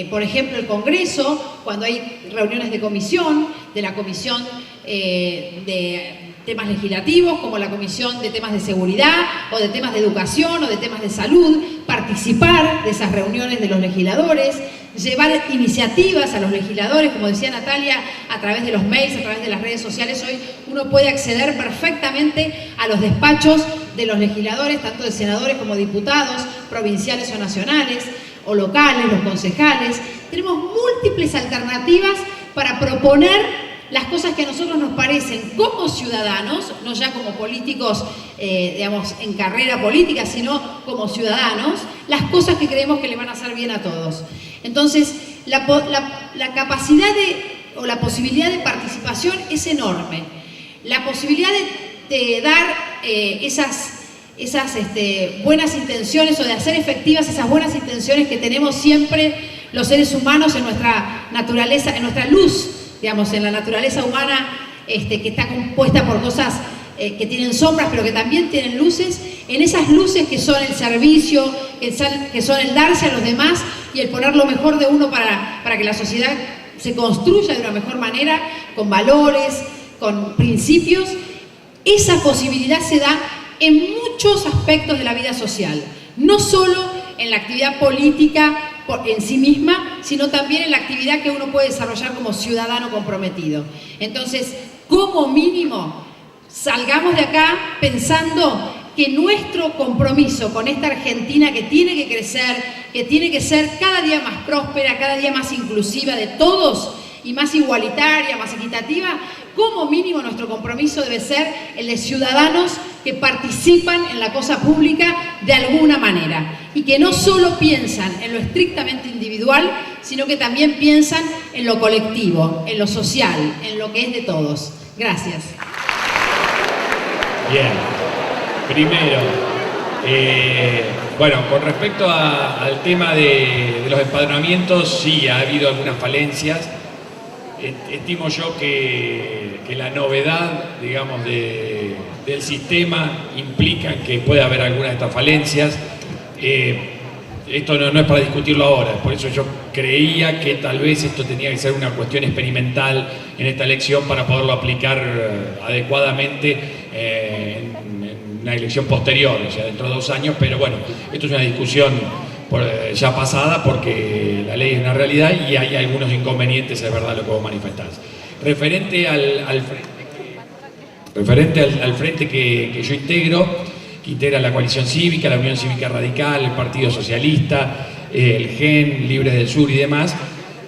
por ejemplo, el Congreso, cuando hay reuniones de comisión, de la comisión de temas legislativos, como la comisión de temas de seguridad, o de temas de educación, o de temas de salud, participar de esas reuniones de los legisladores, llevar iniciativas a los legisladores, como decía Natalia, a través de los mails, a través de las redes sociales. Hoy uno puede acceder perfectamente a los despachos de los legisladores, tanto de senadores como diputados, provinciales o nacionales, o locales, los concejales. Tenemos múltiples alternativas para proponer las cosas que a nosotros nos parecen como ciudadanos, no ya como políticos, digamos, en carrera política, sino como ciudadanos, las cosas que creemos que le van a hacer bien a todos. Entonces, la capacidad o la posibilidad de participación es enorme. La posibilidad de dar esas buenas intenciones, o de hacer efectivas esas buenas intenciones que tenemos siempre los seres humanos en nuestra naturaleza, en nuestra luz, digamos, en la naturaleza humana, que está compuesta por cosas que tienen sombras, pero que también tienen luces, en esas luces que son el servicio, que son el darse a los demás y el poner lo mejor de uno para que la sociedad se construya de una mejor manera, con valores, con principios. Esa posibilidad se da en muchos aspectos de la vida social, no solo en la actividad política en sí misma, sino también en la actividad que uno puede desarrollar como ciudadano comprometido. Entonces, como mínimo, salgamos de acá pensando que nuestro compromiso con esta Argentina, que tiene que crecer, que tiene que ser cada día más próspera, cada día más inclusiva de todos y más igualitaria, más equitativa, como mínimo nuestro compromiso debe ser el de ciudadanos que participan en la cosa pública de alguna manera y que no solo piensan en lo estrictamente individual, sino que también piensan en lo colectivo, en lo social, en lo que es de todos. Gracias. Bien. Primero, bueno, con respecto al tema de los empadronamientos, sí, ha habido algunas falencias. Estimo yo que la novedad, digamos, del sistema implica que puede haber algunas de estas falencias. Esto no es para discutirlo ahora, por eso yo creía que tal vez esto tenía que ser una cuestión experimental en esta elección para poderlo aplicar adecuadamente en una elección posterior, o sea, dentro de 2 años, pero bueno, esto es una discusión ya pasada, porque la ley es una realidad y hay algunos inconvenientes, es verdad lo que vos manifestás. Referente al frente que yo integro, que integra la Coalición Cívica, la Unión Cívica Radical, el Partido Socialista, el GEN, Libres del Sur y demás,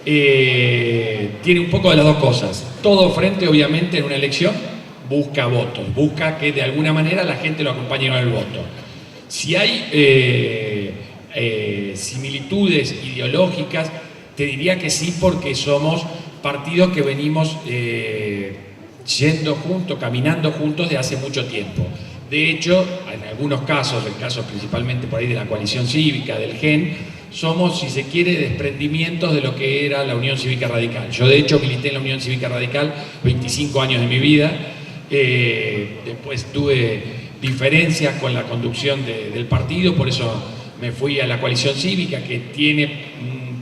tiene un poco de las dos cosas. Todo frente, obviamente, en una elección busca votos, busca que de alguna manera la gente lo acompañe con el voto. Si hay similitudes ideológicas, te diría que sí, porque somos partidos que venimos yendo juntos, caminando juntos de hace mucho tiempo. De hecho, en algunos casos, en casos principalmente por ahí de la Coalición Cívica, del GEN, somos, si se quiere, desprendimientos de lo que era la Unión Cívica Radical. Yo, de hecho, milité en la Unión Cívica Radical 25 años de mi vida. Después tuve diferencias con la conducción del partido, por eso me fui a la Coalición Cívica, que tiene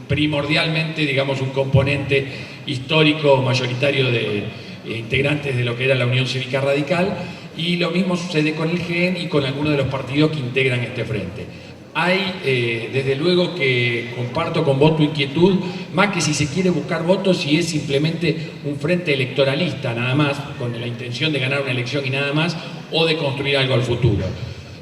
primordialmente, digamos, un componente histórico mayoritario de integrantes de lo que era la Unión Cívica Radical, y lo mismo sucede con el GEN y con algunos de los partidos que integran este frente. Hay, desde luego, que comparto con vos tu inquietud, más que si se quiere buscar votos, si es simplemente un frente electoralista nada más, con la intención de ganar una elección y nada más, o de construir algo al futuro.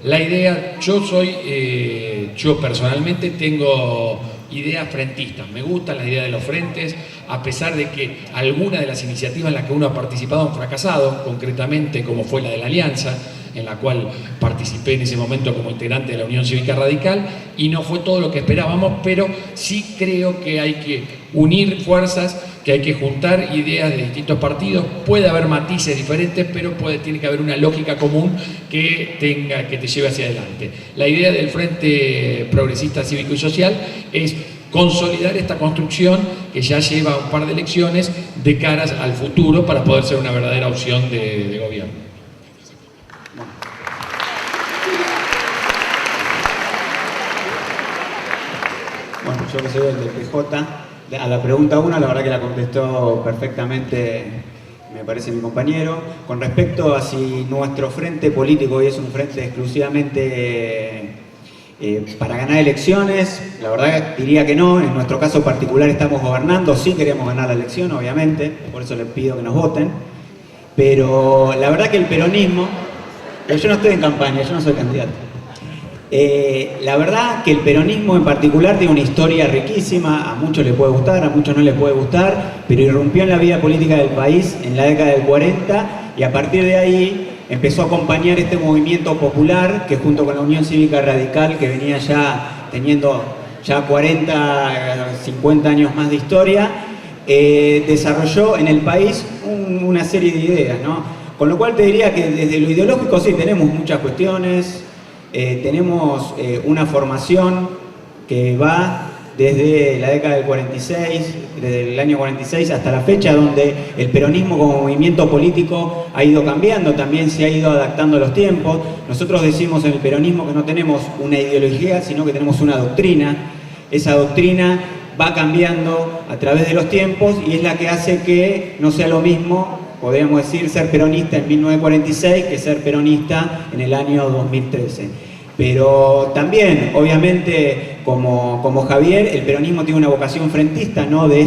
La idea, yo personalmente tengo ideas frentistas, me gustan las ideas de los frentes, a pesar de que algunas de las iniciativas en las que uno ha participado han fracasado, concretamente como fue la de la Alianza, en la cual participé en ese momento como integrante de la Unión Cívica Radical, y no fue todo lo que esperábamos, pero sí creo que hay que unir fuerzas que hay que juntar ideas de distintos partidos, puede haber matices diferentes, pero tiene que haber una lógica común que te lleve hacia adelante. La idea del Frente Progresista Cívico y Social es consolidar esta construcción que ya lleva un par de elecciones de caras al futuro para poder ser una verdadera opción de gobierno. Bueno, yo que soy el del PJ, a la pregunta 1, la verdad que la contestó perfectamente, me parece, mi compañero. Con respecto a si nuestro frente político hoy es un frente exclusivamente para ganar elecciones, la verdad diría que no. En nuestro caso particular estamos gobernando, sí queremos ganar la elección, obviamente, por eso les pido que nos voten. Pero la verdad que el peronismo, yo no estoy en campaña, yo no soy candidato. La verdad que el peronismo en particular tiene una historia riquísima, a muchos les puede gustar, a muchos no les puede gustar, pero irrumpió en la vida política del país en la década del 40 y a partir de ahí empezó a acompañar este movimiento popular que junto con la Unión Cívica Radical, que venía ya teniendo 40, 50 años más de historia, desarrolló en el país una serie de ideas, ¿no? Con lo cual te diría que desde lo ideológico sí tenemos muchas cuestiones. Tenemos una formación que va desde la década del 46, desde el año 46 hasta la fecha, donde el peronismo como movimiento político ha ido cambiando, también se ha ido adaptando a los tiempos. Nosotros decimos en el peronismo que no tenemos una ideología, sino que tenemos una doctrina. Esa doctrina va cambiando a través de los tiempos y es la que hace que no sea lo mismo, podríamos decir, ser peronista en 1946 que ser peronista en el año 2013. Pero también, obviamente, como Javier, el peronismo tiene una vocación frentista, no de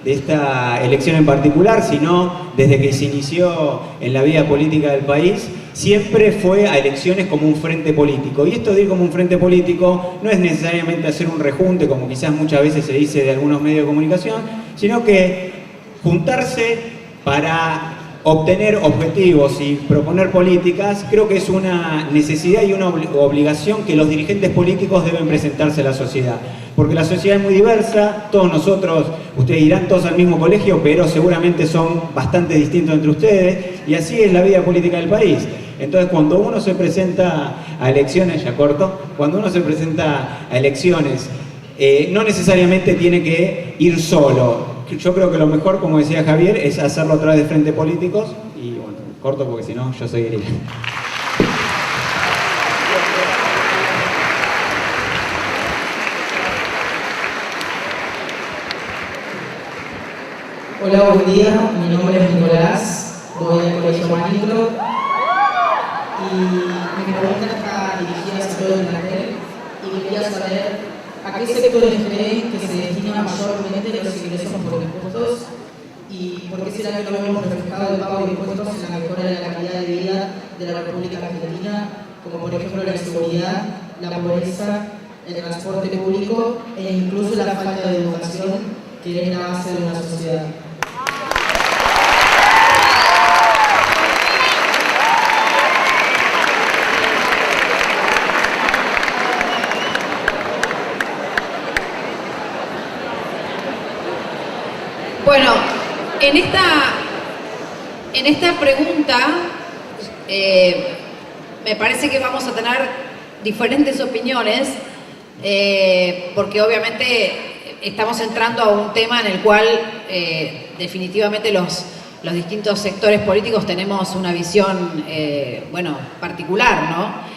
esta elección en particular, sino desde que se inició en la vida política del país, siempre fue a elecciones como un frente político. Y esto de ir como un frente político no es necesariamente hacer un rejunte, como quizás muchas veces se dice de algunos medios de comunicación, sino que juntarse para obtener objetivos y proponer políticas. Creo que es una necesidad y una obligación que los dirigentes políticos deben presentarse a la sociedad. Porque la sociedad es muy diversa, todos nosotros, ustedes irán todos al mismo colegio, pero seguramente son bastante distintos entre ustedes, y así es la vida política del país. Entonces, cuando uno se presenta a elecciones, cuando uno se presenta a elecciones, no necesariamente tiene que ir solo. Yo creo que lo mejor, como decía Javier, es hacerlo a través de frentes políticos y bueno, corto porque si no yo seguiría. Hola, buen día. Mi nombre es Nicolás, voy al Colegio Manicro y mi pregunta está dirigida a todo el plantel y quería saber ¿a qué sectores creen que se destina mayormente los ingresos por impuestos? ¿Y por qué será que no vemos reflejado el pago de impuestos en la mejora de la calidad de vida de la República Argentina, como por ejemplo la inseguridad, la pobreza, el transporte público e incluso la falta de educación, que es la base de una sociedad? Bueno, en esta pregunta me parece que vamos a tener diferentes opiniones porque obviamente estamos entrando a un tema en el cual definitivamente los distintos sectores políticos tenemos una visión particular, ¿no?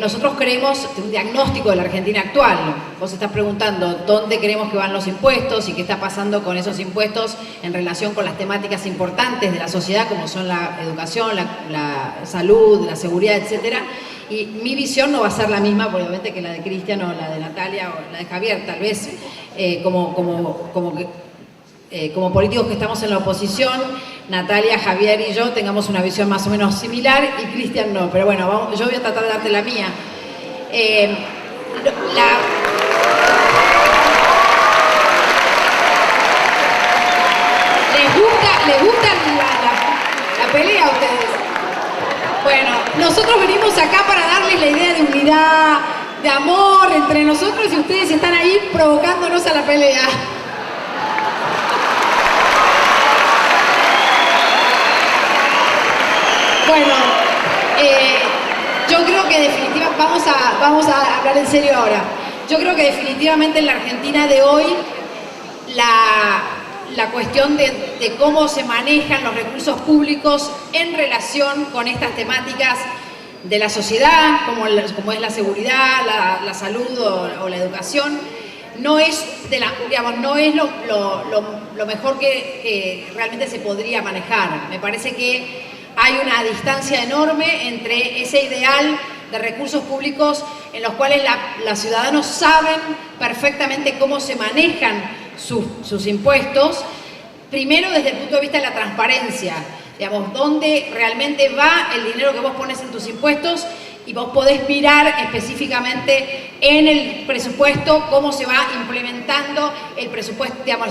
Nosotros creemos un diagnóstico de la Argentina actual. Vos estás preguntando dónde creemos que van los impuestos y qué está pasando con esos impuestos en relación con las temáticas importantes de la sociedad, como son la educación, la salud, la seguridad, etcétera. Y mi visión no va a ser la misma, obviamente, que la de Cristian o la de Natalia o la de Javier. Tal vez como políticos que estamos en la oposición, Natalia, Javier y yo tengamos una visión más o menos similar y Cristian no, pero bueno, yo voy a tratar de darte la mía. ¿Les gusta la pelea a ustedes? Bueno, nosotros venimos acá para darles la idea de unidad, de amor entre nosotros y ustedes están ahí provocándonos a la pelea. Bueno, yo creo que definitivamente, vamos a hablar en serio ahora. Yo creo que definitivamente en la Argentina de hoy la cuestión de cómo se manejan los recursos públicos en relación con estas temáticas de la sociedad, como es la seguridad, la salud o la educación, no es, no es lo mejor que realmente se podría manejar. Me parece que hay una distancia enorme entre ese ideal de recursos públicos en los cuales los ciudadanos saben perfectamente cómo se manejan sus impuestos, primero desde el punto de vista de la transparencia, digamos, dónde realmente va el dinero que vos pones en tus impuestos, y vos podés mirar específicamente en el presupuesto cómo se va implementando el presupuesto, digamos,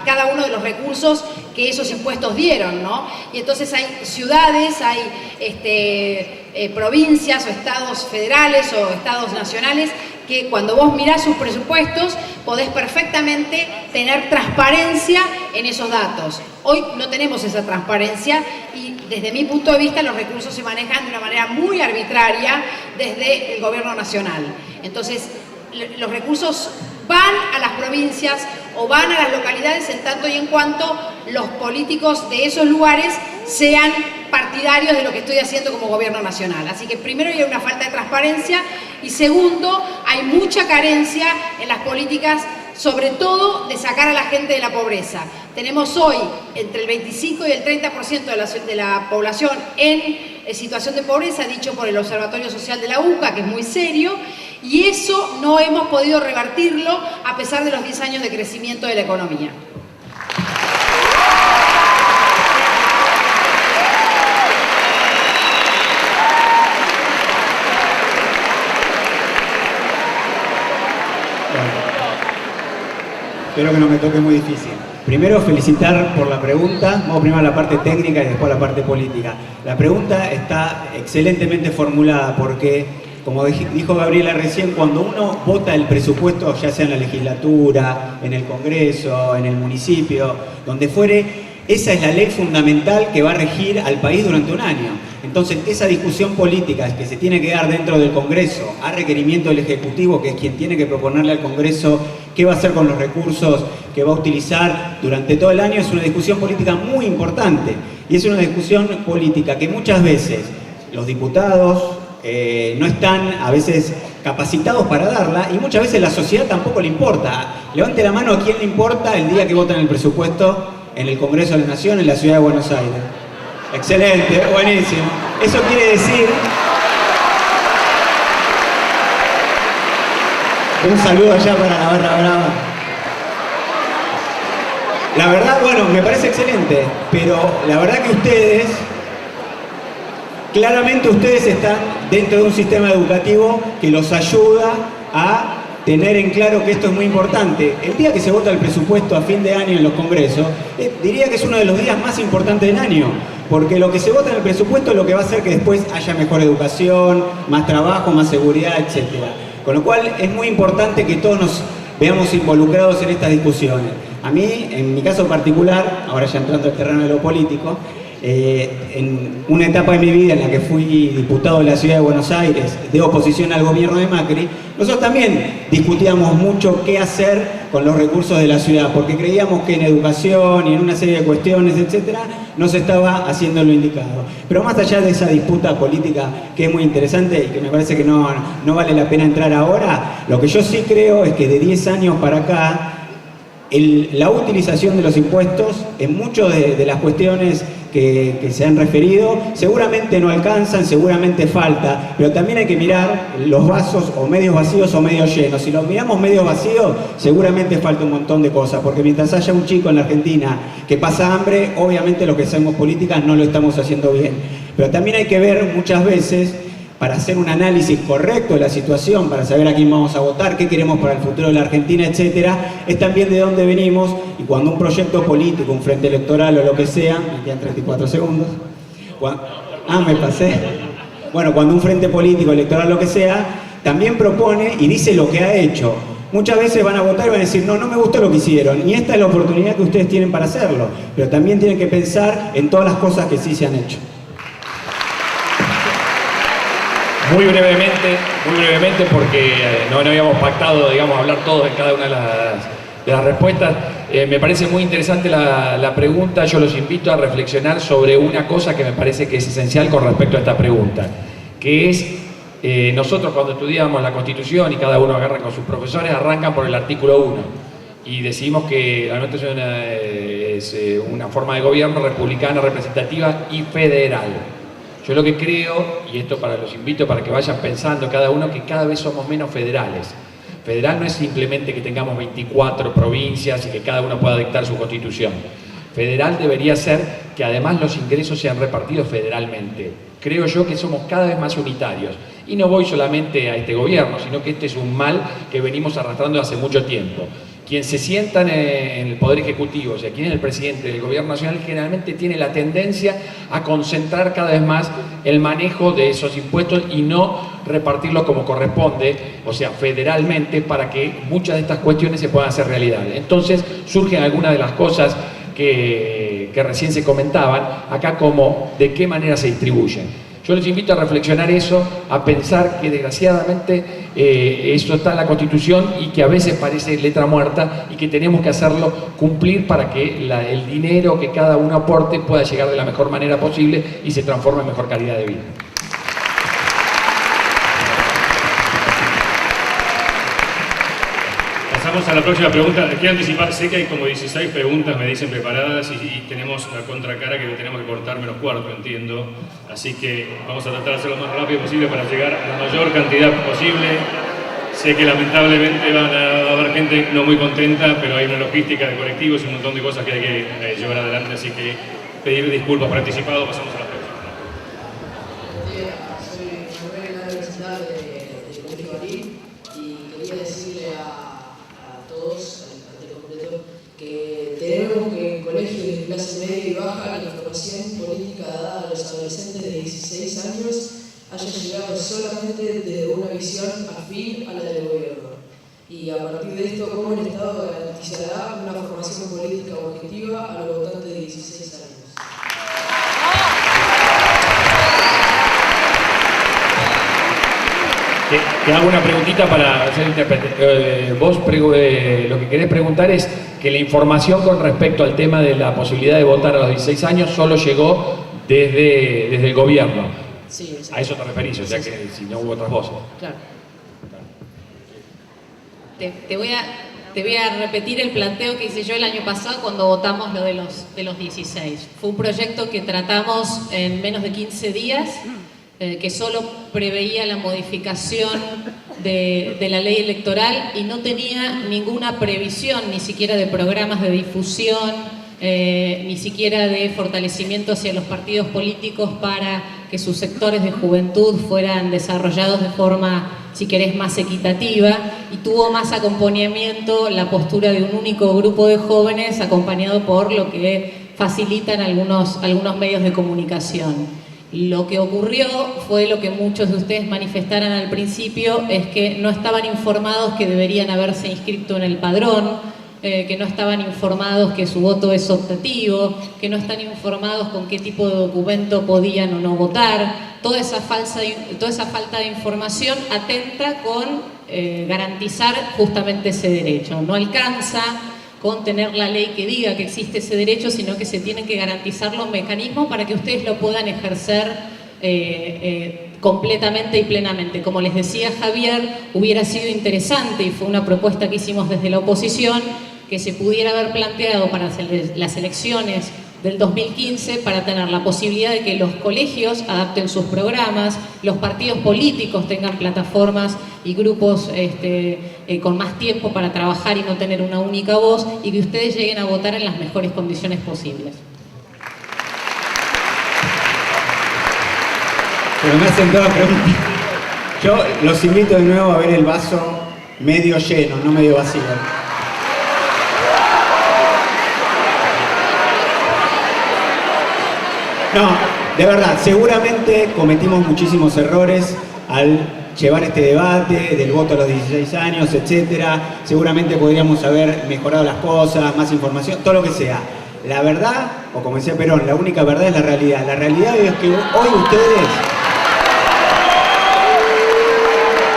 cada uno de los recursos que esos impuestos dieron, ¿no? Y entonces hay ciudades, hay provincias o estados federales o estados nacionales que cuando vos mirás sus presupuestos podés perfectamente tener transparencia en esos datos. Hoy no tenemos esa transparencia y desde mi punto de vista los recursos se manejan de una manera muy arbitraria desde el gobierno nacional. Entonces los recursos van a las provincias o van a las localidades en tanto y en cuanto los políticos de esos lugares sean partidarios de lo que estoy haciendo como gobierno nacional. Así que primero hay una falta de transparencia y segundo, hay mucha carencia en las políticas, sobre todo de sacar a la gente de la pobreza. Tenemos hoy entre el 25 y el 30% de la población en situación de pobreza, dicho por el Observatorio Social de la UCA, que es muy serio, y eso no hemos podido revertirlo a pesar de los 10 años de crecimiento de la economía. Espero que no me toque muy difícil. Primero, felicitar por la pregunta. Vamos primero a la parte técnica y después a la parte política. La pregunta está excelentemente formulada porque, como dijo Gabriela recién, cuando uno vota el presupuesto, ya sea en la legislatura, en el Congreso, en el municipio, donde fuere, esa es la ley fundamental que va a regir al país durante un año. Entonces, esa discusión política que se tiene que dar dentro del Congreso, a requerimiento del Ejecutivo, que es quien tiene que proponerle al Congreso qué va a hacer con los recursos que va a utilizar durante todo el año, es una discusión política muy importante. Y es una discusión política que muchas veces los diputados no están a veces capacitados para darla y muchas veces la sociedad tampoco le importa. Levante la mano a quién le importa el día que votan el presupuesto en el Congreso de la Nación, en la Ciudad de Buenos Aires. Excelente, buenísimo. Eso quiere decir... Un saludo allá para la barra brava. La verdad, bueno, me parece excelente, pero la verdad que ustedes, claramente ustedes están dentro de un sistema educativo que los ayuda a tener en claro que esto es muy importante. El día que se vota el presupuesto a fin de año en los congresos, diría que es uno de los días más importantes del año, porque lo que se vota en el presupuesto es lo que va a hacer que después haya mejor educación, más trabajo, más seguridad, etc. Con lo cual es muy importante que todos nos veamos involucrados en estas discusiones. A mí, en mi caso particular, ahora ya entrando al terreno de lo político, en una etapa de mi vida en la que fui diputado de la Ciudad de Buenos Aires de oposición al gobierno de Macri, nosotros también discutíamos mucho qué hacer con los recursos de la ciudad, porque creíamos que en educación y en una serie de cuestiones, etcétera, no se estaba haciendo lo indicado. Pero más allá de esa disputa política que es muy interesante y que me parece que no vale la pena entrar ahora, lo que yo sí creo es que de 10 años para acá, la utilización de los impuestos en muchas de las cuestiones que se han referido seguramente no alcanzan, seguramente falta, pero también hay que mirar los vasos o medios vacíos o medios llenos. Si los miramos medio vacíos, seguramente falta un montón de cosas, porque mientras haya un chico en la Argentina que pasa hambre, obviamente los que hacemos políticas no lo estamos haciendo bien. Pero también hay que ver muchas veces, para hacer un análisis correcto de la situación, para saber a quién vamos a votar, qué queremos para el futuro de la Argentina, etcétera, es también de dónde venimos, y cuando un proyecto político, un frente electoral o lo que sea, me quedan 34 segundos, me pasé. Bueno, cuando un frente político, electoral, lo que sea, también propone y dice lo que ha hecho. Muchas veces van a votar y van a decir, no me gustó lo que hicieron, y esta es la oportunidad que ustedes tienen para hacerlo, pero también tienen que pensar en todas las cosas que sí se han hecho. Muy brevemente porque no habíamos pactado, digamos, hablar todos en cada una de las respuestas. Me parece muy interesante la pregunta. Yo los invito a reflexionar sobre una cosa que me parece que es esencial con respecto a esta pregunta, que es nosotros cuando estudiamos la Constitución y cada uno agarra con sus profesores, arrancan por el artículo 1 y decimos que la nuestra es una forma de gobierno republicana, representativa y federal. Yo lo que creo, y esto los invito para que vayan pensando cada uno, que cada vez somos menos federales. Federal no es simplemente que tengamos 24 provincias y que cada uno pueda dictar su constitución. Federal debería ser que además los ingresos sean repartidos federalmente. Creo yo que somos cada vez más unitarios. Y no voy solamente a este gobierno, sino que este es un mal que venimos arrastrando hace mucho tiempo. Quien se sienta en el Poder Ejecutivo, o sea, quien es el presidente del Gobierno Nacional, generalmente tiene la tendencia a concentrar cada vez más el manejo de esos impuestos y no repartirlos como corresponde, o sea, federalmente, para que muchas de estas cuestiones se puedan hacer realidad. Entonces, surgen algunas de las cosas que recién se comentaban acá, como de qué manera se distribuyen. Yo les invito a reflexionar eso, a pensar que desgraciadamente eso está en la Constitución y que a veces parece letra muerta y que tenemos que hacerlo cumplir para que el dinero que cada uno aporte pueda llegar de la mejor manera posible y se transforme en mejor calidad de vida. Pasamos a la próxima pregunta. Quiero anticipar, sé que hay como 16 preguntas, me dicen preparadas, y tenemos la contracara que tenemos que cortar menos cuarto, entiendo. Así que vamos a tratar de hacerlo lo más rápido posible para llegar a la mayor cantidad posible. Sé que lamentablemente van a haber gente no muy contenta, pero hay una logística de colectivos y un montón de cosas que hay que llevar adelante, así que pedir disculpas por anticipado. Pasamos a la próxima. Soy Manuel, la Universidad de Colegio Marín, y quería decirle a todos, al completo, que tenemos que en colegios de clase media y baja la información política dada a los adolescentes de 16 años haya llegado solamente desde una visión afín a la del gobierno. Y a partir de esto, ¿cómo el Estado garantizará una formación política objetiva a los votantes de 16 años? Te hago una preguntita para hacer intérprete. Vos lo que querés preguntar es que la información con respecto al tema de la posibilidad de votar a los 16 años solo llegó desde el gobierno. Sí, a eso te referís, o sea que si no hubo otras voces. Claro. Te voy a repetir el planteo que hice yo el año pasado cuando votamos lo de los 16. Fue un proyecto que tratamos en menos de 15 días, que solo preveía la modificación de la ley electoral y no tenía ninguna previsión, ni siquiera de programas de difusión, ni siquiera de fortalecimiento hacia los partidos políticos para que sus sectores de juventud fueran desarrollados de forma, si querés, más equitativa, y tuvo más acompañamiento la postura de un único grupo de jóvenes acompañado por lo que facilitan algunos medios de comunicación. Lo que ocurrió fue lo que muchos de ustedes manifestaron al principio, es que no estaban informados que deberían haberse inscrito en el padrón, que no estaban informados que su voto es optativo, que no están informados con qué tipo de documento podían o no votar. Toda esa falta de información atenta con garantizar justamente ese derecho. No alcanza con tener la ley que diga que existe ese derecho, sino que se tienen que garantizar los mecanismos para que ustedes lo puedan ejercer completamente y plenamente. Como les decía Javier, hubiera sido interesante, y fue una propuesta que hicimos desde la oposición, que se pudiera haber planteado para las elecciones del 2015 para tener la posibilidad de que los colegios adapten sus programas, los partidos políticos tengan plataformas y grupos con más tiempo para trabajar y no tener una única voz, y que ustedes lleguen a votar en las mejores condiciones posibles. Pero me hacen todas preguntas. Yo los invito de nuevo a ver el vaso medio lleno, no medio vacío. No, de verdad, seguramente cometimos muchísimos errores al llevar este debate del voto a los 16 años, etcétera. Seguramente podríamos haber mejorado las cosas, más información, todo lo que sea. La verdad, o como decía Perón, la única verdad es la realidad. La realidad es que hoy ustedes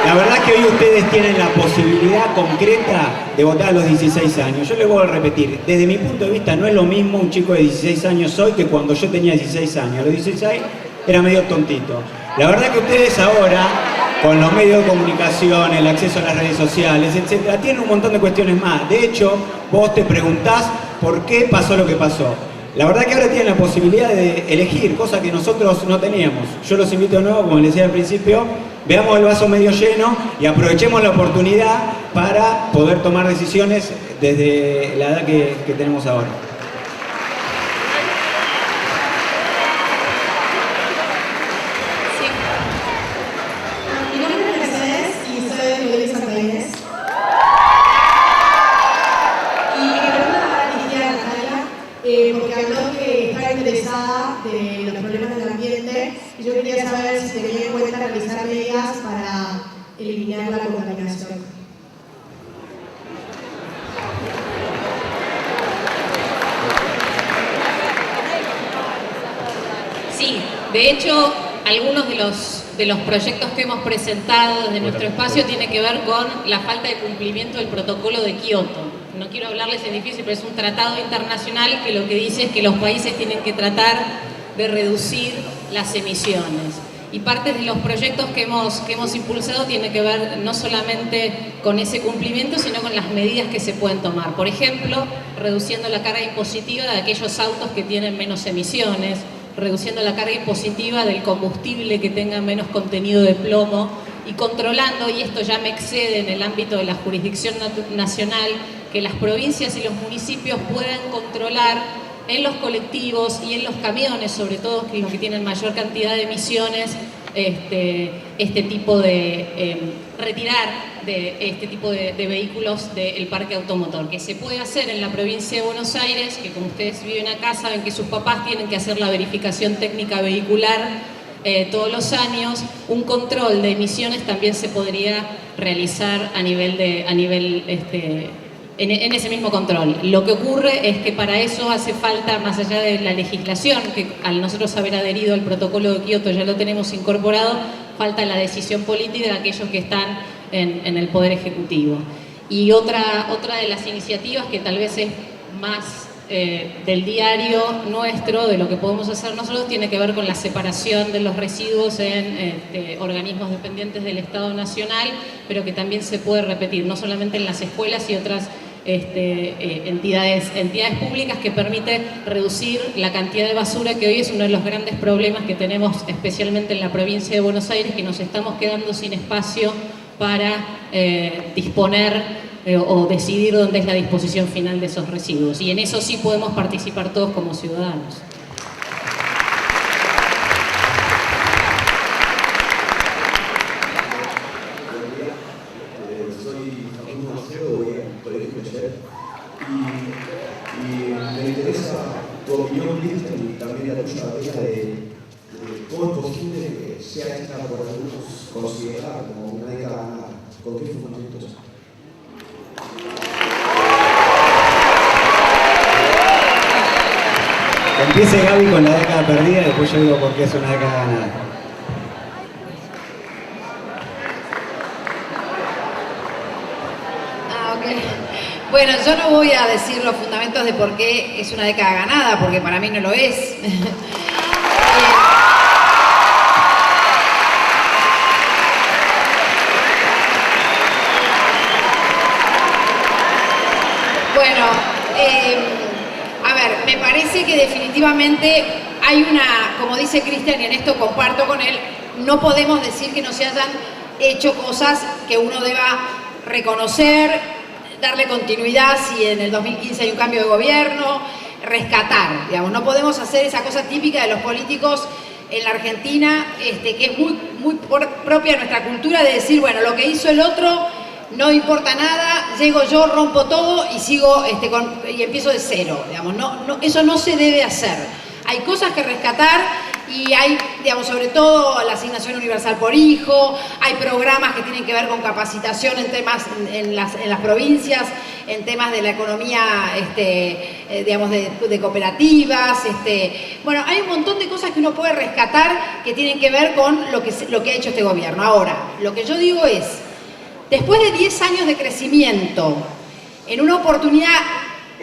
La verdad que hoy ustedes tienen la posibilidad concreta de votar a los 16 años. Yo les voy a repetir, desde mi punto de vista no es lo mismo un chico de 16 años hoy que cuando yo tenía 16 años. A los 16 era medio tontito. La verdad que ustedes ahora, con los medios de comunicación, el acceso a las redes sociales, etcétera, tienen un montón de cuestiones más. De hecho, vos te preguntás por qué pasó lo que pasó. La verdad que ahora tienen la posibilidad de elegir, cosa que nosotros no teníamos. Yo los invito de nuevo, como les decía al principio, veamos el vaso medio lleno y aprovechemos la oportunidad para poder tomar decisiones desde la edad que tenemos ahora. Mi nombre es Mercedes y soy de Miguel Santa Inés. Y mi pregunta para dirigir a Natalia, porque habló que está interesada de los problemas del ambiente y yo quería saber si tenía en cuenta realizar medidas para eliminar la contaminación. Sí, de hecho, algunos de los proyectos que hemos presentado desde nuestro espacio tienen que ver con la falta de cumplimiento del protocolo de Kioto. No quiero hablarles, es difícil, pero es un tratado internacional que lo que dice es que los países tienen que tratar de reducir las emisiones. Y parte de los proyectos que hemos impulsado tiene que ver no solamente con ese cumplimiento, sino con las medidas que se pueden tomar. Por ejemplo, reduciendo la carga impositiva de aquellos autos que tienen menos emisiones, reduciendo la carga impositiva del combustible que tenga menos contenido de plomo y controlando, y esto ya me excede en el ámbito de la jurisdicción nacional, que las provincias y los municipios puedan controlar en los colectivos y en los camiones, sobre todo que los que tienen mayor cantidad de emisiones, este tipo de retirar de este tipo de vehículos del parque automotor, que se puede hacer en la provincia de Buenos Aires, que como ustedes viven acá saben que sus papás tienen que hacer la verificación técnica vehicular todos los años. Un control de emisiones también se podría realizar en ese mismo control. Lo que ocurre es que para eso hace falta, más allá de la legislación, que al nosotros haber adherido al protocolo de Kioto ya lo tenemos incorporado, falta la decisión política de aquellos que están en el Poder Ejecutivo. Y otra de las iniciativas que tal vez es más del diario nuestro, de lo que podemos hacer nosotros, tiene que ver con la separación de los residuos en organismos dependientes del Estado Nacional, pero que también se puede repetir, no solamente en las escuelas y otras entidades públicas, que permite reducir la cantidad de basura, que hoy es uno de los grandes problemas que tenemos, especialmente en la provincia de Buenos Aires, que nos estamos quedando sin espacio para disponer o decidir dónde es la disposición final de esos residuos. Y en eso sí podemos participar todos como ciudadanos. Y me interesa tu opinión, Cristian, y también la tuya, de cómo es posible que sea esta por algunos considerada como una década ganada. ¿Con qué fundamentos? Empiece Gaby con la década perdida y después yo digo por qué es una década ganada. Bueno, yo no voy a decir los fundamentos de por qué es una década ganada, porque para mí no lo es. Bueno, a ver, me parece que definitivamente hay como dice Cristian, y en esto comparto con él, no podemos decir que no se hayan hecho cosas que uno deba reconocer, darle continuidad si en el 2015 hay un cambio de gobierno, rescatar, digamos. No podemos hacer esa cosa típica de los políticos en la Argentina, que es muy propia de nuestra cultura, de decir, bueno, lo que hizo el otro no importa nada, llego yo, rompo todo y sigo y empiezo de cero, digamos. No, eso no se debe hacer. Hay cosas que rescatar y hay, digamos, sobre todo la asignación universal por hijo, hay programas que tienen que ver con capacitación en temas en las provincias, en temas de la economía, digamos, de cooperativas. Bueno, hay un montón de cosas que uno puede rescatar que tienen que ver con lo que ha hecho este gobierno. Ahora, lo que yo digo es, después de 10 años de crecimiento, en una oportunidad,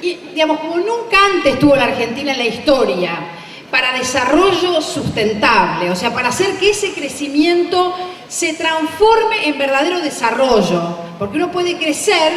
digamos, como nunca antes tuvo la Argentina en la historia, para desarrollo sustentable, o sea, para hacer que ese crecimiento se transforme en verdadero desarrollo, porque uno puede crecer,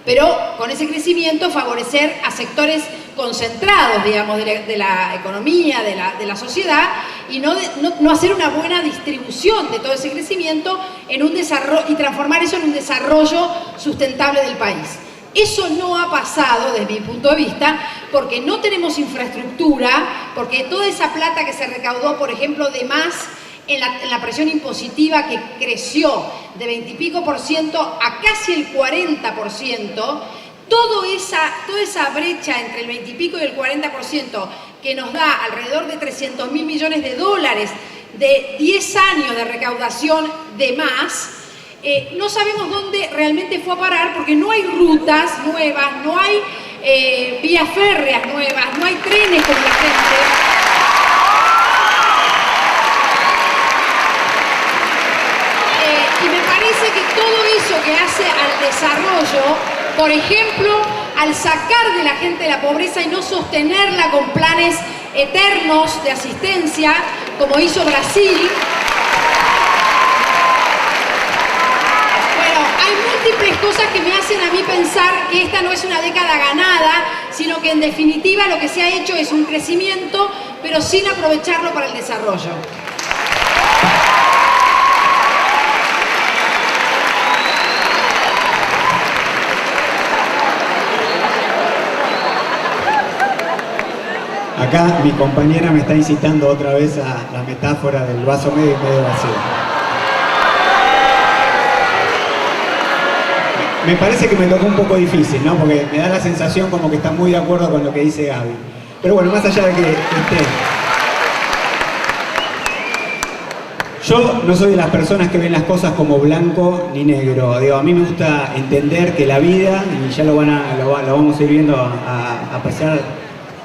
pero con ese crecimiento favorecer a sectores concentrados, digamos, de la economía, de la sociedad, y no hacer una buena distribución de todo ese crecimiento en un desarrollo, y transformar eso en un desarrollo sustentable del país. Eso no ha pasado desde mi punto de vista porque no tenemos infraestructura, porque toda esa plata que se recaudó, por ejemplo, de más en la presión impositiva que creció de 20 y pico % a casi el 40%, toda esa brecha entre el 20 y pico y el 40% que nos da alrededor de 300.000 millones de dólares de 10 años de recaudación de más, no sabemos dónde realmente fue a parar porque no hay rutas nuevas, no hay vías férreas nuevas, no hay trenes como la gente. Y me parece que todo eso que hace al desarrollo, por ejemplo, al sacar de la gente de la pobreza y no sostenerla con planes eternos de asistencia, como hizo Brasil. Hay múltiples cosas que me hacen a mí pensar que esta no es una década ganada, sino que en definitiva lo que se ha hecho es un crecimiento, pero sin aprovecharlo para el desarrollo. Acá mi compañera me está incitando otra vez a la metáfora del vaso medio y medio vacío. Me parece que me tocó un poco difícil, ¿no? Porque me da la sensación como que está muy de acuerdo con lo que dice Gaby. Pero bueno, más allá de que esté... Yo no soy de las personas que ven las cosas como blanco ni negro. Digo, a mí me gusta entender que la vida, y ya lo vamos a ir viendo a pasar,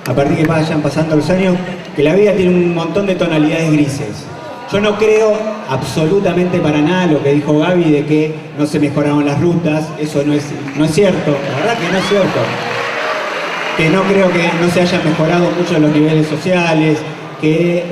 a partir que vayan pasando los años, que la vida tiene un montón de tonalidades grises. Yo no creo absolutamente para nada lo que dijo Gaby de que no se mejoraron las rutas. Eso no es cierto, la verdad que no es cierto. Que no creo que no se hayan mejorado mucho los niveles sociales, que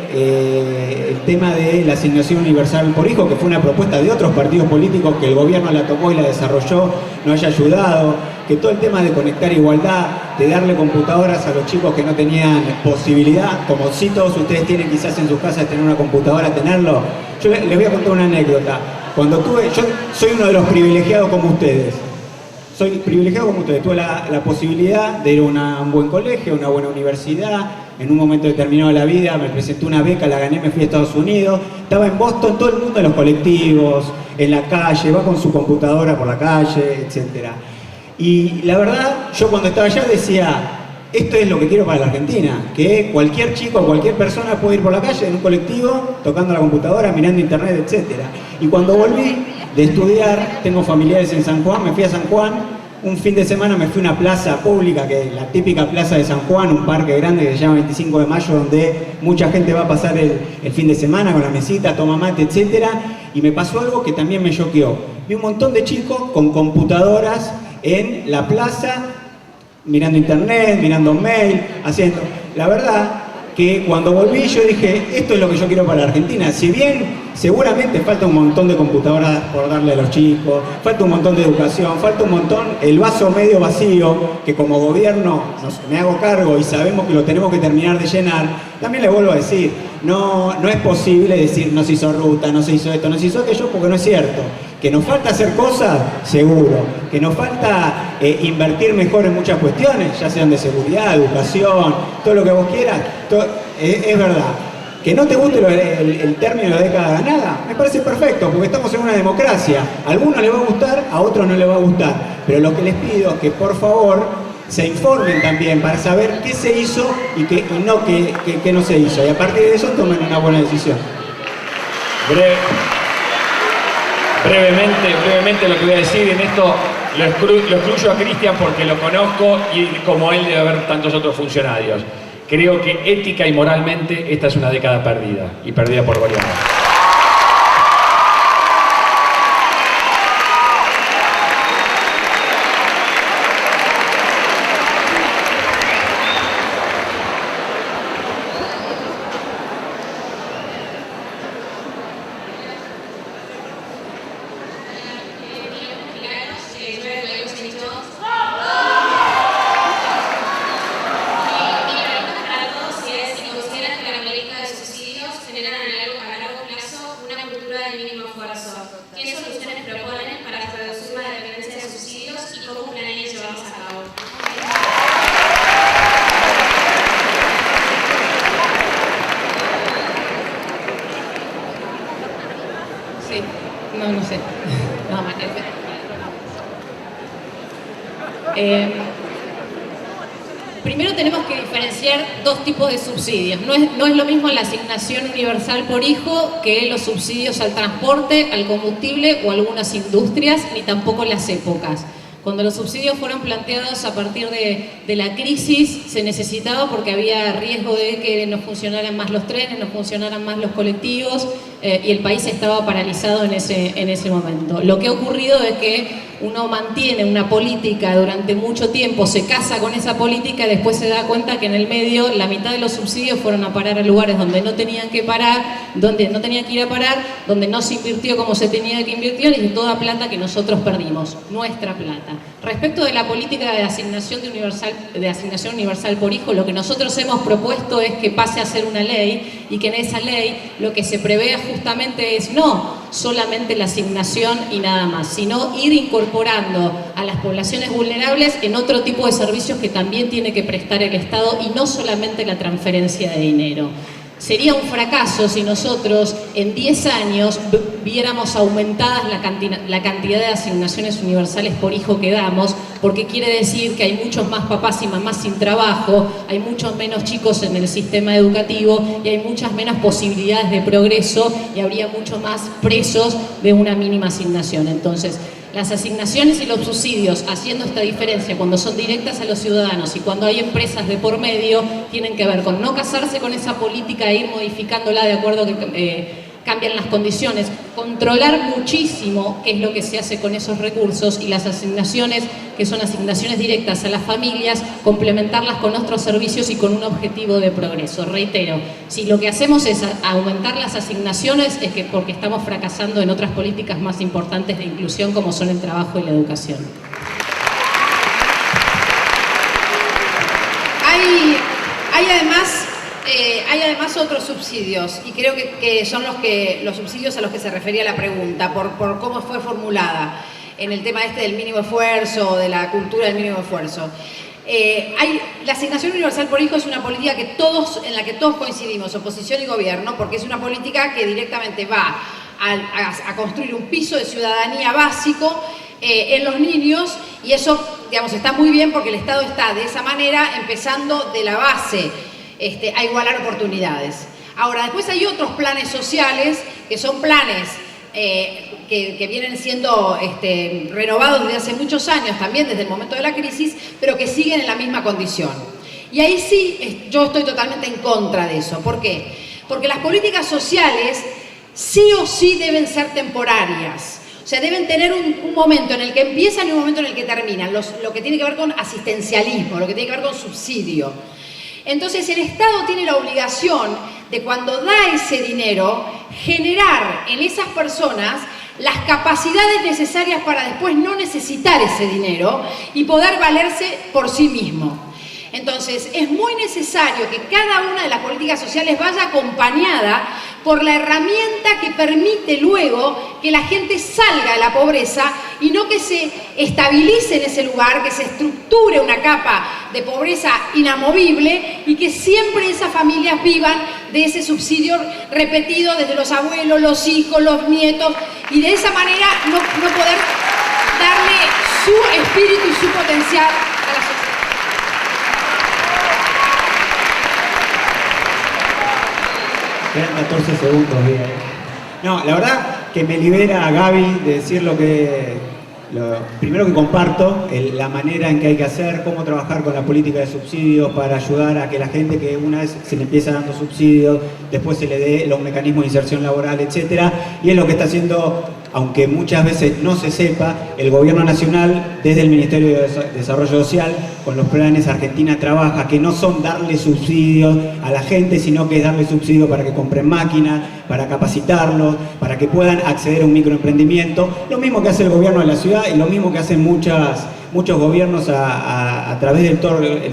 el tema de la asignación universal por hijo, que fue una propuesta de otros partidos políticos que el gobierno la tomó y la desarrolló, no haya ayudado, que todo el tema de conectar igualdad, de darle computadoras a los chicos que no tenían posibilidad, como si todos ustedes tienen quizás en sus casas tener una computadora, tenerlo. Yo les voy a contar una anécdota. Yo soy uno de los privilegiados como ustedes. Tuve la posibilidad de ir a un buen colegio, a una buena universidad. En un momento determinado de la vida me presenté una beca, la gané, me fui a Estados Unidos. Estaba en Boston, todo el mundo en los colectivos, en la calle, va con su computadora por la calle, etc. Y la verdad, yo cuando estaba allá decía, esto es lo que quiero para la Argentina, que cualquier chico, cualquier persona puede ir por la calle en un colectivo, tocando la computadora, mirando internet, etc. Y cuando volví de estudiar, tengo familiares en San Juan, me fui a San Juan. Un fin de semana me fui a una plaza pública, que es la típica plaza de San Juan, un parque grande que se llama 25 de Mayo, donde mucha gente va a pasar el fin de semana con la mesita, toma mate, etc. Y me pasó algo que también me choqueó. Vi un montón de chicos con computadoras en la plaza, mirando internet, mirando mail, haciendo... La verdad que cuando volví yo dije, esto es lo que yo quiero para la Argentina. Si bien seguramente falta un montón de computadoras por darle a los chicos, falta un montón de educación, falta un montón, el vaso medio vacío, que como gobierno me hago cargo y sabemos que lo tenemos que terminar de llenar, también les vuelvo a decir, no es posible decir no se hizo ruta, no se hizo esto, no se hizo aquello, porque no es cierto. Que nos falta hacer cosas, seguro. Que nos falta invertir mejor en muchas cuestiones, ya sean de seguridad, educación, todo lo que vos quieras, es verdad. Que no te guste el término de década ganada, me parece perfecto, porque estamos en una democracia. A algunos les va a gustar, a otros no les va a gustar. Pero lo que les pido es que por favor se informen también para saber qué se hizo y qué no se hizo. Y a partir de eso tomen una buena decisión. Brevemente lo que voy a decir en esto, Lo excluyo a Cristian porque lo conozco y como él debe haber tantos otros funcionarios. Creo que ética y moralmente esta es una década perdida, y perdida por goleada. No sé. No, primero tenemos que diferenciar dos tipos de subsidios. No es lo mismo la asignación universal por hijo que los subsidios al transporte, al combustible o a algunas industrias, ni tampoco las épocas. Cuando los subsidios fueron planteados a partir de la crisis, se necesitaba porque había riesgo de que no funcionaran más los trenes, no funcionaran más los colectivos, y el país estaba paralizado en ese momento. Lo que ha ocurrido es que uno mantiene una política durante mucho tiempo, se casa con esa política y después se da cuenta que en el medio la mitad de los subsidios fueron a parar a lugares donde no tenían que parar, donde no tenían que ir a parar, donde no se invirtió como se tenía que invertir, y toda plata que nosotros perdimos, nuestra plata. Respecto de la política de asignación universal por hijo, lo que nosotros hemos propuesto es que pase a ser una ley, y que en esa ley lo que se prevea justamente es no solamente la asignación y nada más, sino ir incorporando a las poblaciones vulnerables en otro tipo de servicios que también tiene que prestar el Estado, y no solamente la transferencia de dinero. Sería un fracaso si nosotros en 10 años viéramos aumentadas la cantidad de asignaciones universales por hijo que damos, porque quiere decir que hay muchos más papás y mamás sin trabajo, hay muchos menos chicos en el sistema educativo y hay muchas menos posibilidades de progreso, y habría mucho más presos de una mínima asignación. Entonces, las asignaciones y los subsidios, haciendo esta diferencia cuando son directas a los ciudadanos y cuando hay empresas de por medio, tienen que ver con no casarse con esa política e ir modificándola de acuerdo a que cambian las condiciones, controlar muchísimo qué es lo que se hace con esos recursos, y las asignaciones, que son asignaciones directas a las familias, complementarlas con otros servicios y con un objetivo de progreso. Reitero, si lo que hacemos es aumentar las asignaciones, es que porque estamos fracasando en otras políticas más importantes de inclusión, como son el trabajo y la educación. Hay además otros subsidios, y creo que son los subsidios a los que se refería la pregunta, por cómo fue formulada en el tema del mínimo esfuerzo, de la cultura del mínimo esfuerzo. La asignación universal por hijo es una política en la que todos coincidimos, oposición y gobierno, porque es una política que directamente va a construir un piso de ciudadanía básico en los niños, y eso, digamos, está muy bien porque el Estado está de esa manera empezando de la base a igualar oportunidades. Ahora, después hay otros planes sociales que son planes que vienen siendo renovados desde hace muchos años, también desde el momento de la crisis, pero que siguen en la misma condición. Y ahí sí, yo estoy totalmente en contra de eso. ¿Por qué? Porque las políticas sociales sí o sí deben ser temporarias. O sea, deben tener un momento en el que empiezan y un momento en el que terminan. Lo que tiene que ver con asistencialismo, lo que tiene que ver con subsidio. Entonces, el Estado tiene la obligación de, cuando da ese dinero, generar en esas personas las capacidades necesarias para después no necesitar ese dinero y poder valerse por sí mismo. Entonces, es muy necesario que cada una de las políticas sociales vaya acompañada por la herramienta que permite luego que la gente salga de la pobreza, y no que se estabilice en ese lugar, que se estructure una capa de pobreza inamovible y que siempre esas familias vivan de ese subsidio repetido desde los abuelos, los hijos, los nietos, y de esa manera no poder darle su espíritu y su potencial a la sociedad. Quedan 14 segundos, bien. No, la verdad que me libera a Gaby de decir lo que Primero que comparto la manera en que hay que hacer, cómo trabajar con la política de subsidios para ayudar a que la gente que una vez se le empieza dando subsidios, después se le dé los mecanismos de inserción laboral, etcétera. Y es lo que está haciendo, aunque muchas veces no se sepa, el Gobierno Nacional desde el Ministerio de Desarrollo Social con los planes Argentina Trabaja, que no son darle subsidios a la gente, sino que es darle subsidios para que compren máquinas, para capacitarlos, para que puedan acceder a un microemprendimiento. Lo mismo que hace el gobierno de la ciudad y lo mismo que hacen muchos gobiernos a través del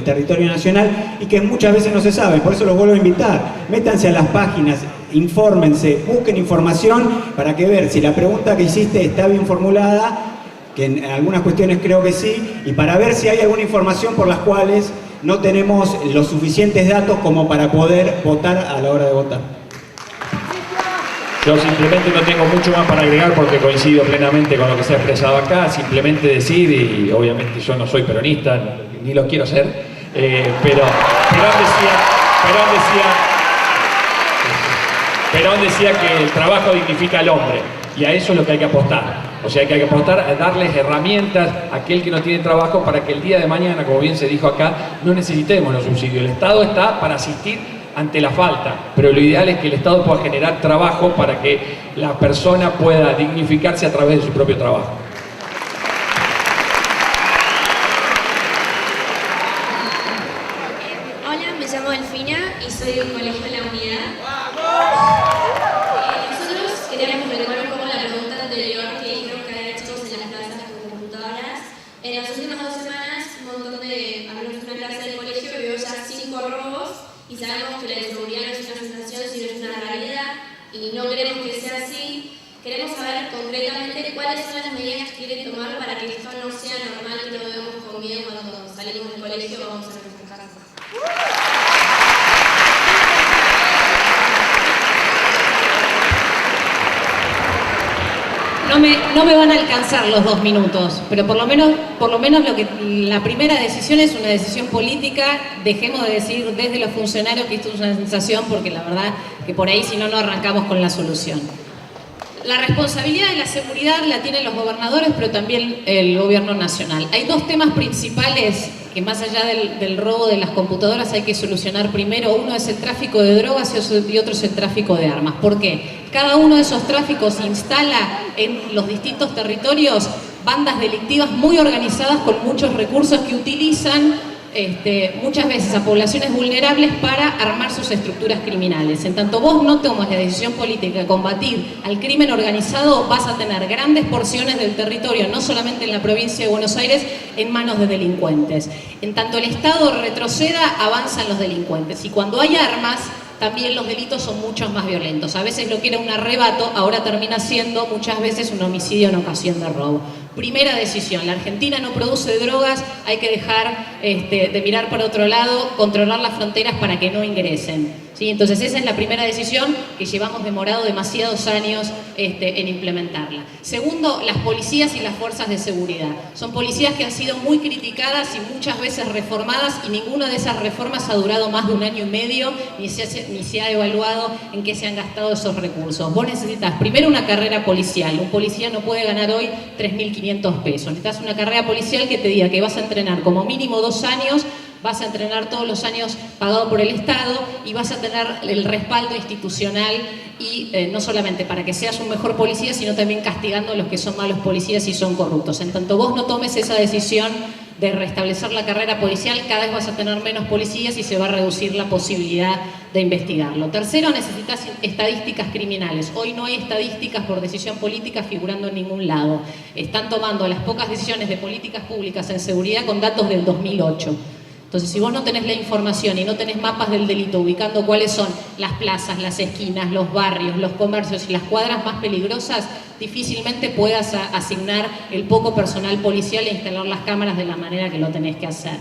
territorio nacional y que muchas veces no se sabe. Por eso los vuelvo a invitar. Métanse a las páginas, infórmense, busquen información para que ver si la pregunta que hiciste está bien formulada, que en algunas cuestiones creo que sí, y para ver si hay alguna información por las cuales no tenemos los suficientes datos como para poder votar a la hora de votar. Yo simplemente no tengo mucho más para agregar porque coincido plenamente con lo que se ha expresado acá. Simplemente decir, y obviamente yo no soy peronista, ni lo quiero ser, pero Perón decía que el trabajo dignifica al hombre, y a eso es lo que hay que apostar. O sea, hay que apostar a darles herramientas a aquel que no tiene trabajo para que el día de mañana, como bien se dijo acá, no necesitemos los subsidios. El Estado está para asistir ante la falta, pero lo ideal es que el Estado pueda generar trabajo para que la persona pueda dignificarse a través de su propio trabajo. Hola, me llamo Delfina y soy del Colegio de la Unidad. Nosotros queríamos retomar un poco la pregunta anterior que dijeron que había chicos en las plazas con computadoras. En las últimas 2 semanas, un montón de alumnos de una clase del colegio vio ya 5 robos. Y sabemos que la inseguridad no es una sensación, sino es una realidad, y no queremos que sea así. Queremos saber concretamente cuáles son las medidas que quieren tomar para que esto no sea normal, que no vemos con miedo cuando salimos del colegio o vamos a nuestras casas. No me van a alcanzar los 2 minutos, pero por lo menos la primera decisión es una decisión política. Dejemos de decir desde los funcionarios que esto es una sensación, porque la verdad que por ahí si no arrancamos con la solución. La responsabilidad de la seguridad la tienen los gobernadores, pero también el gobierno nacional. Hay 2 temas principales que más allá del robo de las computadoras hay que solucionar primero. Uno es el tráfico de drogas y otro es el tráfico de armas. ¿Por qué? Cada uno de esos tráficos instala en los distintos territorios bandas delictivas muy organizadas con muchos recursos que utilizan muchas veces a poblaciones vulnerables para armar sus estructuras criminales. En tanto vos no tomas la decisión política de combatir al crimen organizado, vas a tener grandes porciones del territorio, no solamente en la provincia de Buenos Aires, en manos de delincuentes. En tanto el Estado retroceda, avanzan los delincuentes. Y cuando hay armas, también los delitos son mucho más violentos. A veces lo que era un arrebato, ahora termina siendo muchas veces un homicidio en ocasión de robo. Primera decisión, la Argentina no produce drogas, hay que dejar de mirar para otro lado, controlar las fronteras para que no ingresen. ¿Sí? Entonces esa es la primera decisión que llevamos demorado demasiados años en implementarla. Segundo, las policías y las fuerzas de seguridad. Son policías que han sido muy criticadas y muchas veces reformadas, y ninguna de esas reformas ha durado más de 1 año y medio, ni se ha evaluado en qué se han gastado esos recursos. Vos necesitas primero una carrera policial. Un policía no puede ganar hoy 3.500 pesos. Necesitas una carrera policial que te diga que vas a entrenar como mínimo 2 años, vas a entrenar todos los años pagado por el Estado y vas a tener el respaldo institucional y no solamente para que seas un mejor policía, sino también castigando a los que son malos policías y son corruptos. En tanto vos no tomes esa decisión de restablecer la carrera policial, cada vez vas a tener menos policías y se va a reducir la posibilidad de investigarlo. Tercero, necesitas estadísticas criminales. Hoy no hay estadísticas por decisión política figurando en ningún lado. Están tomando las pocas decisiones de políticas públicas en seguridad con datos del 2008. Entonces, si vos no tenés la información y no tenés mapas del delito ubicando cuáles son las plazas, las esquinas, los barrios, los comercios y las cuadras más peligrosas, difícilmente puedas asignar el poco personal policial e instalar las cámaras de la manera que lo tenés que hacer.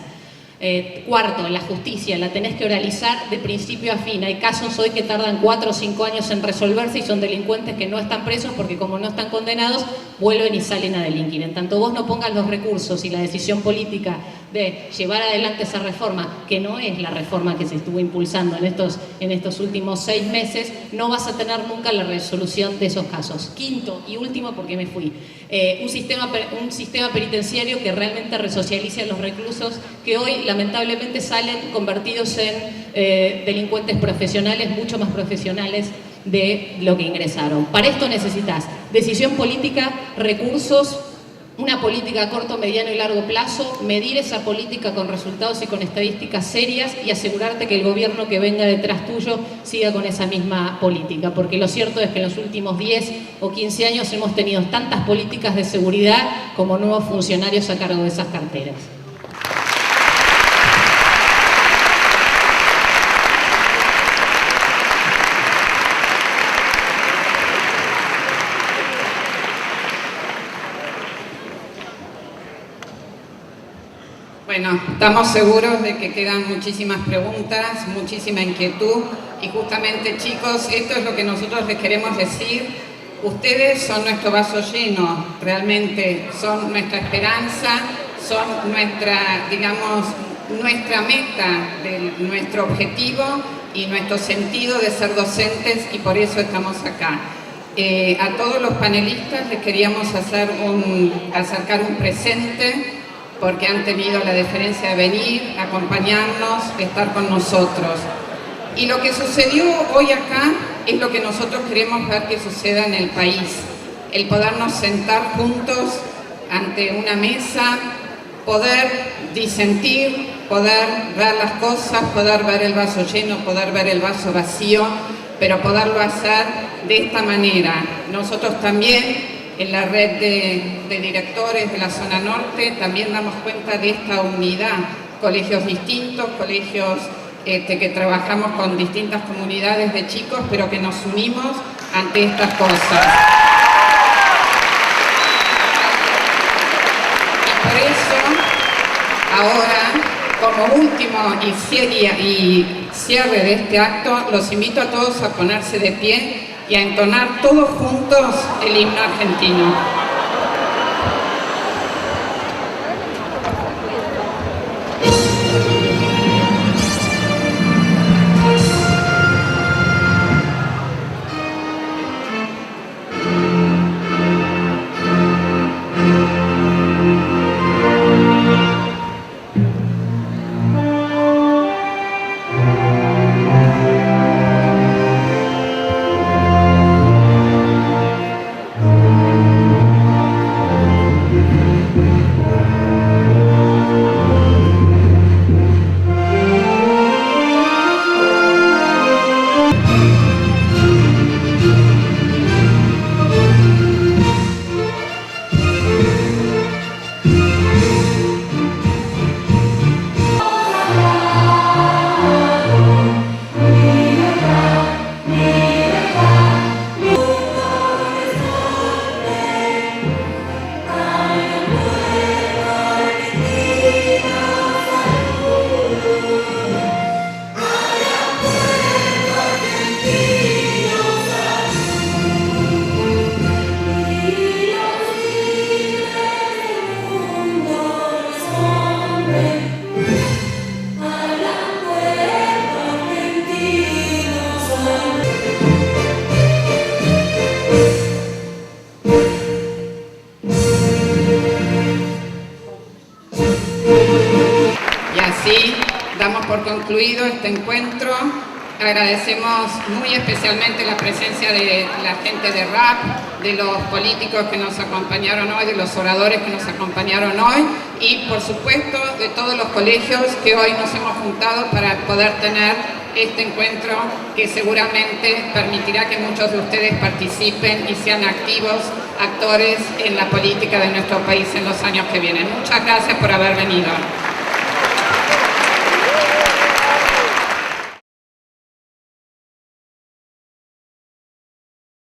Cuarto, la justicia la tenés que oralizar de principio a fin. Hay casos hoy que tardan 4 o 5 años en resolverse y son delincuentes que no están presos porque como no están condenados, vuelven y salen a delinquir. En tanto vos no pongas los recursos y la decisión política de llevar adelante esa reforma, que no es la reforma que se estuvo impulsando en estos últimos 6 meses, no vas a tener nunca la resolución de esos casos. Quinto y último, porque me fui, un sistema penitenciario que realmente resocialice a los reclusos que hoy lamentablemente salen convertidos en delincuentes profesionales, mucho más profesionales de lo que ingresaron. Para esto necesitas decisión política, recursos, una política a corto, mediano y largo plazo, medir esa política con resultados y con estadísticas serias y asegurarte que el gobierno que venga detrás tuyo siga con esa misma política, porque lo cierto es que en los últimos 10 o 15 años hemos tenido tantas políticas de seguridad como nuevos funcionarios a cargo de esas carteras. Bueno, estamos seguros de que quedan muchísimas preguntas, muchísima inquietud y justamente, chicos, esto es lo que nosotros les queremos decir. Ustedes son nuestro vaso lleno, realmente son nuestra esperanza, son nuestra, digamos, nuestra meta, nuestro objetivo y nuestro sentido de ser docentes, y por eso estamos acá. A todos los panelistas les queríamos acercar un presente, porque han tenido la deferencia de venir, acompañarnos, estar con nosotros. Y lo que sucedió hoy acá es lo que nosotros queremos ver que suceda en el país. El podernos sentar juntos ante una mesa, poder disentir, poder ver las cosas, poder ver el vaso lleno, poder ver el vaso vacío, pero poderlo hacer de esta manera. Nosotros también, en la red de directores de la zona norte, también damos cuenta de esta unidad. Colegios distintos, colegios que trabajamos con distintas comunidades de chicos, pero que nos unimos ante estas cosas. Y por eso, ahora, como último y cierre de este acto, los invito a todos a ponerse de pie y a entonar todos juntos el himno argentino. Damos por concluido este encuentro. Agradecemos muy especialmente la presencia de la gente de RAP, de los políticos que nos acompañaron hoy, de los oradores que nos acompañaron hoy y, por supuesto, de todos los colegios que hoy nos hemos juntado para poder tener este encuentro que seguramente permitirá que muchos de ustedes participen y sean activos actores en la política de nuestro país en los años que vienen. Muchas gracias por haber venido.